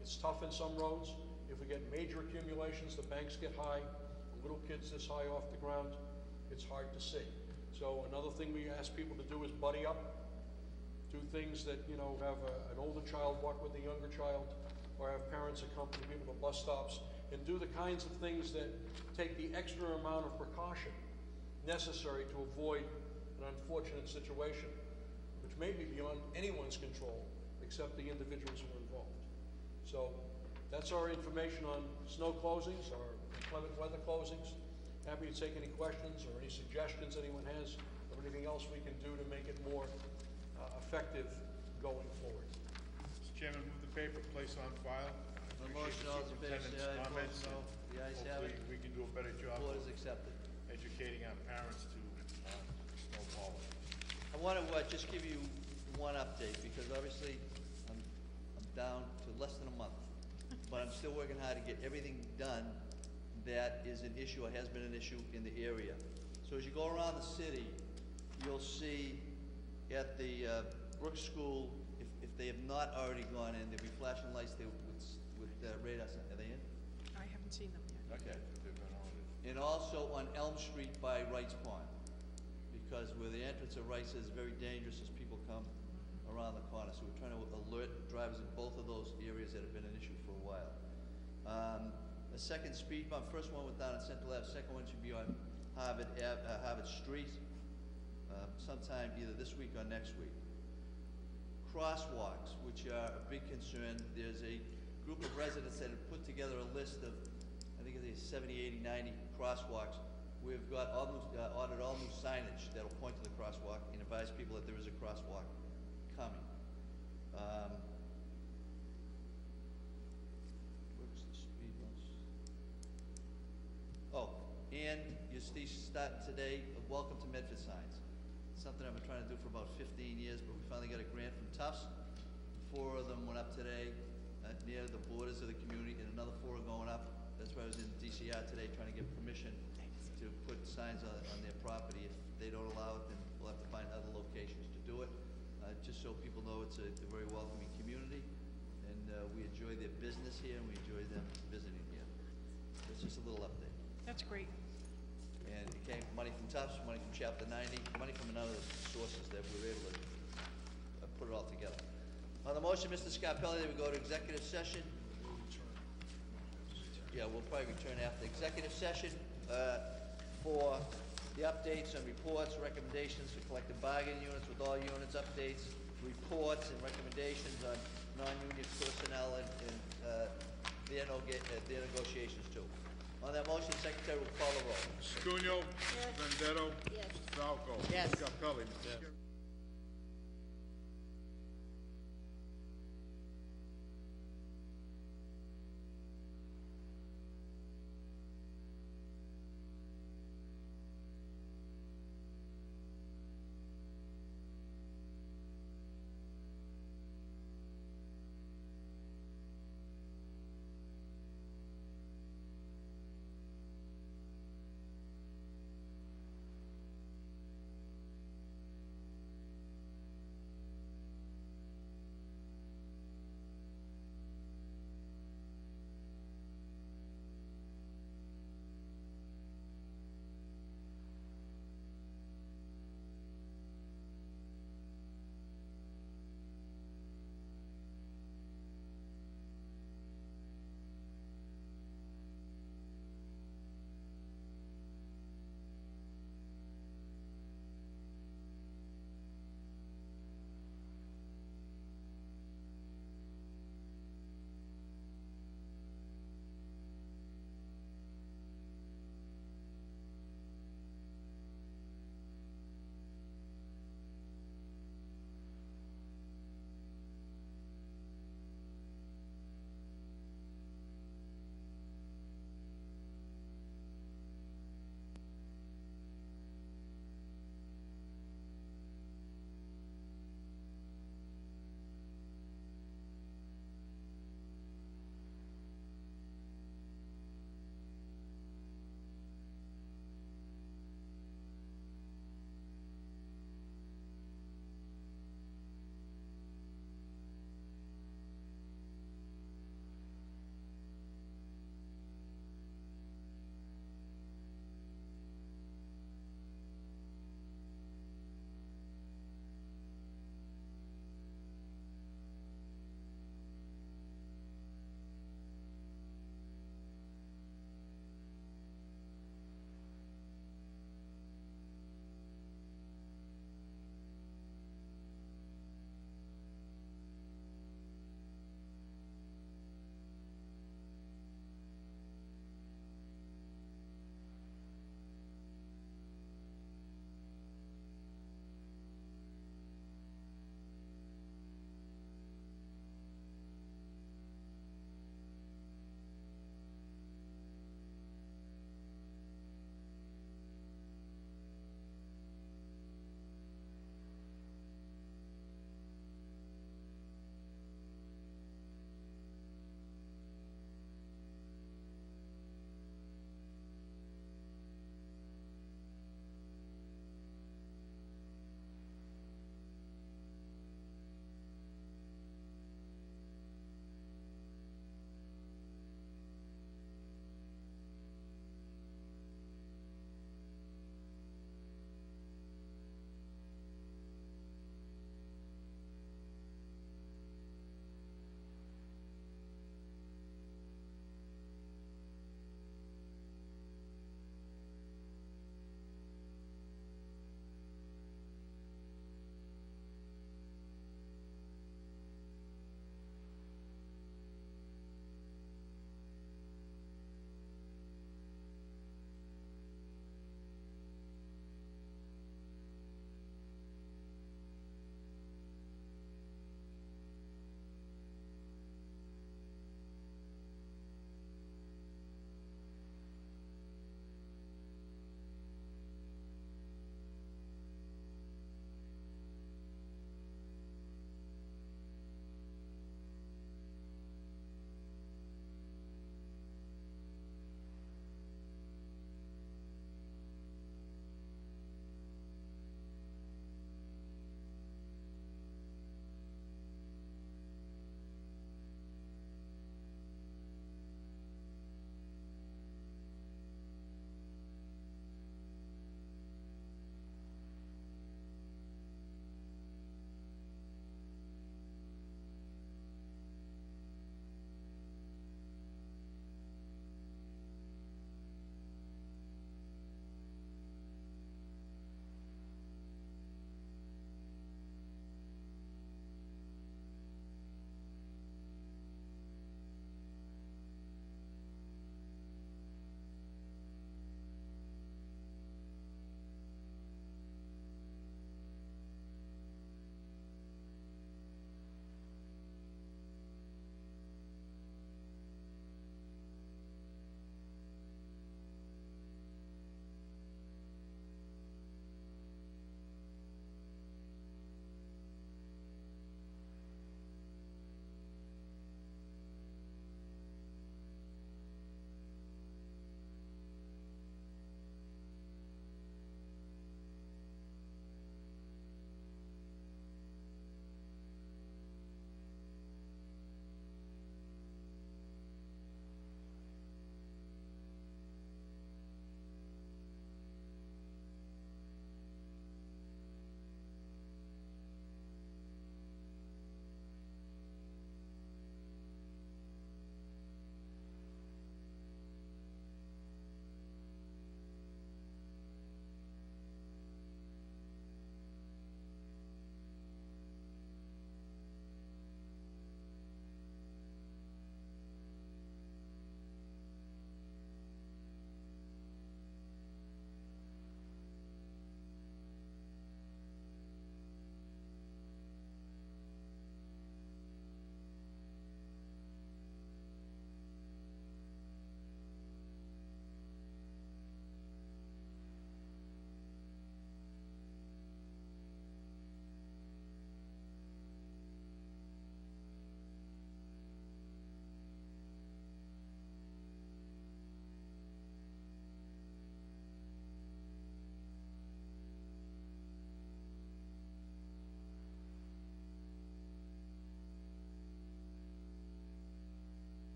It's tough in some roads. If we get major accumulations, the banks get high, the little kids this high off the ground, it's hard to see. So another thing we ask people to do is buddy up, do things that, you know, have an older child walk with a younger child, or have parents accompany people to bus stops, and do the kinds of things that take the extra amount of precaution necessary to avoid an unfortunate situation, which may be beyond anyone's control except the individuals who are involved. So that's our information on snow closings, or inclement weather closings. Happy to take any questions or any suggestions anyone has, or anything else we can do to make it more effective going forward. Mr. Chairman, move the paper, place on file. The motion, all those in favor, say aye. Comments, Opposed, no. The ayes have it. hopefully we can do a better job Report of is accepted. educating our parents to snow plowing. I want to just give you one update, because obviously I'm down to less than a month, but I'm still working hard to get everything done that is an issue, or has been an issue in the area. So as you go around the city, you'll see at the Brooks School, if they have not already gone in, there'll be flashing lights there with radar. Are they in? I haven't seen them yet. Okay. And also on Elm Street by Wright's Pond, because where the entrance of Wright's is very dangerous as people come around the corner. So we're trying to alert drivers in both of those areas that have been an issue for a while. The second speed bump, first one went down on Central Ave, second one should be on Harvard Street, sometime either this week or next week. Crosswalks, which are a big concern. There's a group of residents that have put together a list of, I think it's 70, 80, 90 crosswalks. We've got ordered all new signage that'll point to the crosswalk and advise people that there is a crosswalk coming. Where's the speed bumps? Oh, and you see starting today, welcome to Medford signs. Something I've been trying to do for about 15 years, but we finally got a grant from Tufts. 4 of them went up today near the borders of the community, and another 4 are going up. That's why I was in DCR today trying to get permission to put signs on their property. If they don't allow it, then we'll have to find other locations to do it, just so people know it's a very welcoming community, and we enjoy their business here, and we enjoy them visiting here. It's just a little update. That's great. And it came money from Tufts, money from Chapter 90, money from another sources that we were able to put it all together. On the motion, Mr. Scarpelli, that we go to executive session. Yeah, we'll probably return after executive session for the updates and reports, recommendations for collective bargaining units with all units, updates, reports, and recommendations on non-union personnel and their negotiations too. On that motion, Secretary will call the roll. Stuno. Yes. Vendetto. Yes. Falco. Yes. Scarpelli. Mr. Chairman.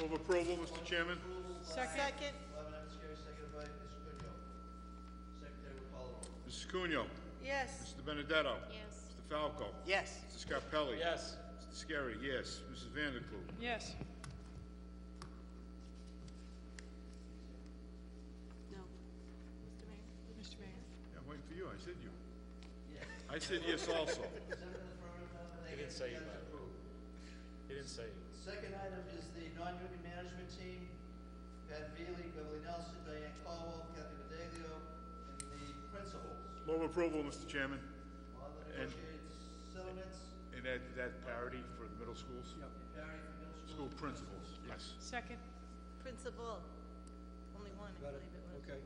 Move approval, Mr. Chairman. Second. By Mr. Scary, seconded by Ms. Cunyo. Secretary will call the roll. Mrs. Cunyo. Yes. Mr. Benedetto. Yes. Mr. Falco. Yes. Mr. Scarpelli. Yes. Mr. Scary, yes. Mrs. Vanderklu. Yes. No. Mr. Mayor? Yeah, I'm waiting for you. I said you. I said yes also. Seven in the affirmative, none in the He didn't negative. say The you, ayes Bob. approved. He didn't say you. Second item is the non-union management team. Pat Veely, Beverly Nelson, Diane Caldwell, Kathy Medeglio, and the principals. Move approval, Mr. Chairman. On the And- negotiated settlements, And that parity for the middle schools? parity for middle school. School principals, yes. Second. Principal. Only one, I Got it, believe it was. okay.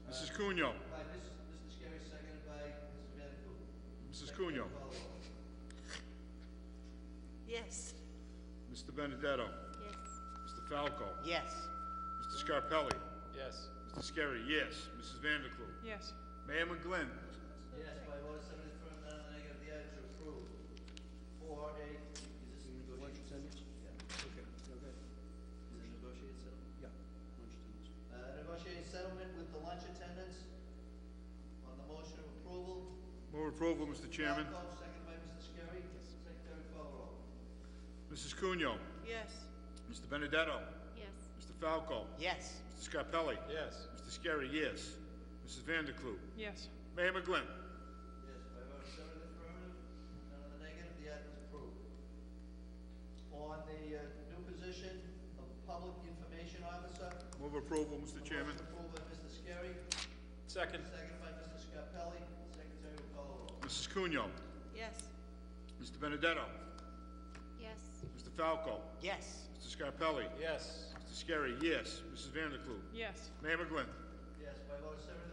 Mrs. Cunyo. By Mr. Scary, seconded by Mrs. Vanderklu. Mrs. Cunyo. Call the roll. Yes. Mr. Benedetto. Yes. Mr. Falco. Yes. Mr. Scarpelli. Yes. Mr. Scary, yes. Mrs. Vanderklu. Yes. Mayor McGlynn. Yes, by a vote of 7 in the affirmative, none in the negative, the items are approved. 4A, is this a Lunch negotiation? attendance? Yeah. Okay, okay. Is it a negotiated settlement? Yeah, lunch attendance. Negotiated settlement with the lunch attendants. On the motion of approval. Move approval, Mr. Chairman. Falco, second by Mr. Scary. Secretary call the roll. Mrs. Cunyo. Yes. Mr. Benedetto. Yes. Mr. Falco. Yes. Mr. Scarpelli. Yes. Mr. Scary, yes. Mrs. Vanderklu. Yes. Mayor McGlynn. Yes, by a vote of 7 in the affirmative, none in the negative, the item is approved. On the new position of Public Information Officer. Move approval, Mr. Chairman. Motion approved by Mr. Scary, Second. seconded by Mr. Scarpelli. Secretary will call the roll. Mrs. Cunyo. Yes. Mr. Benedetto. Yes. Mr. Falco. Yes. Mr. Scarpelli. Yes. Mr. Scary, yes. Mrs. Vanderklu. Yes. Mayor McGlynn. Yes, by a vote of 7 in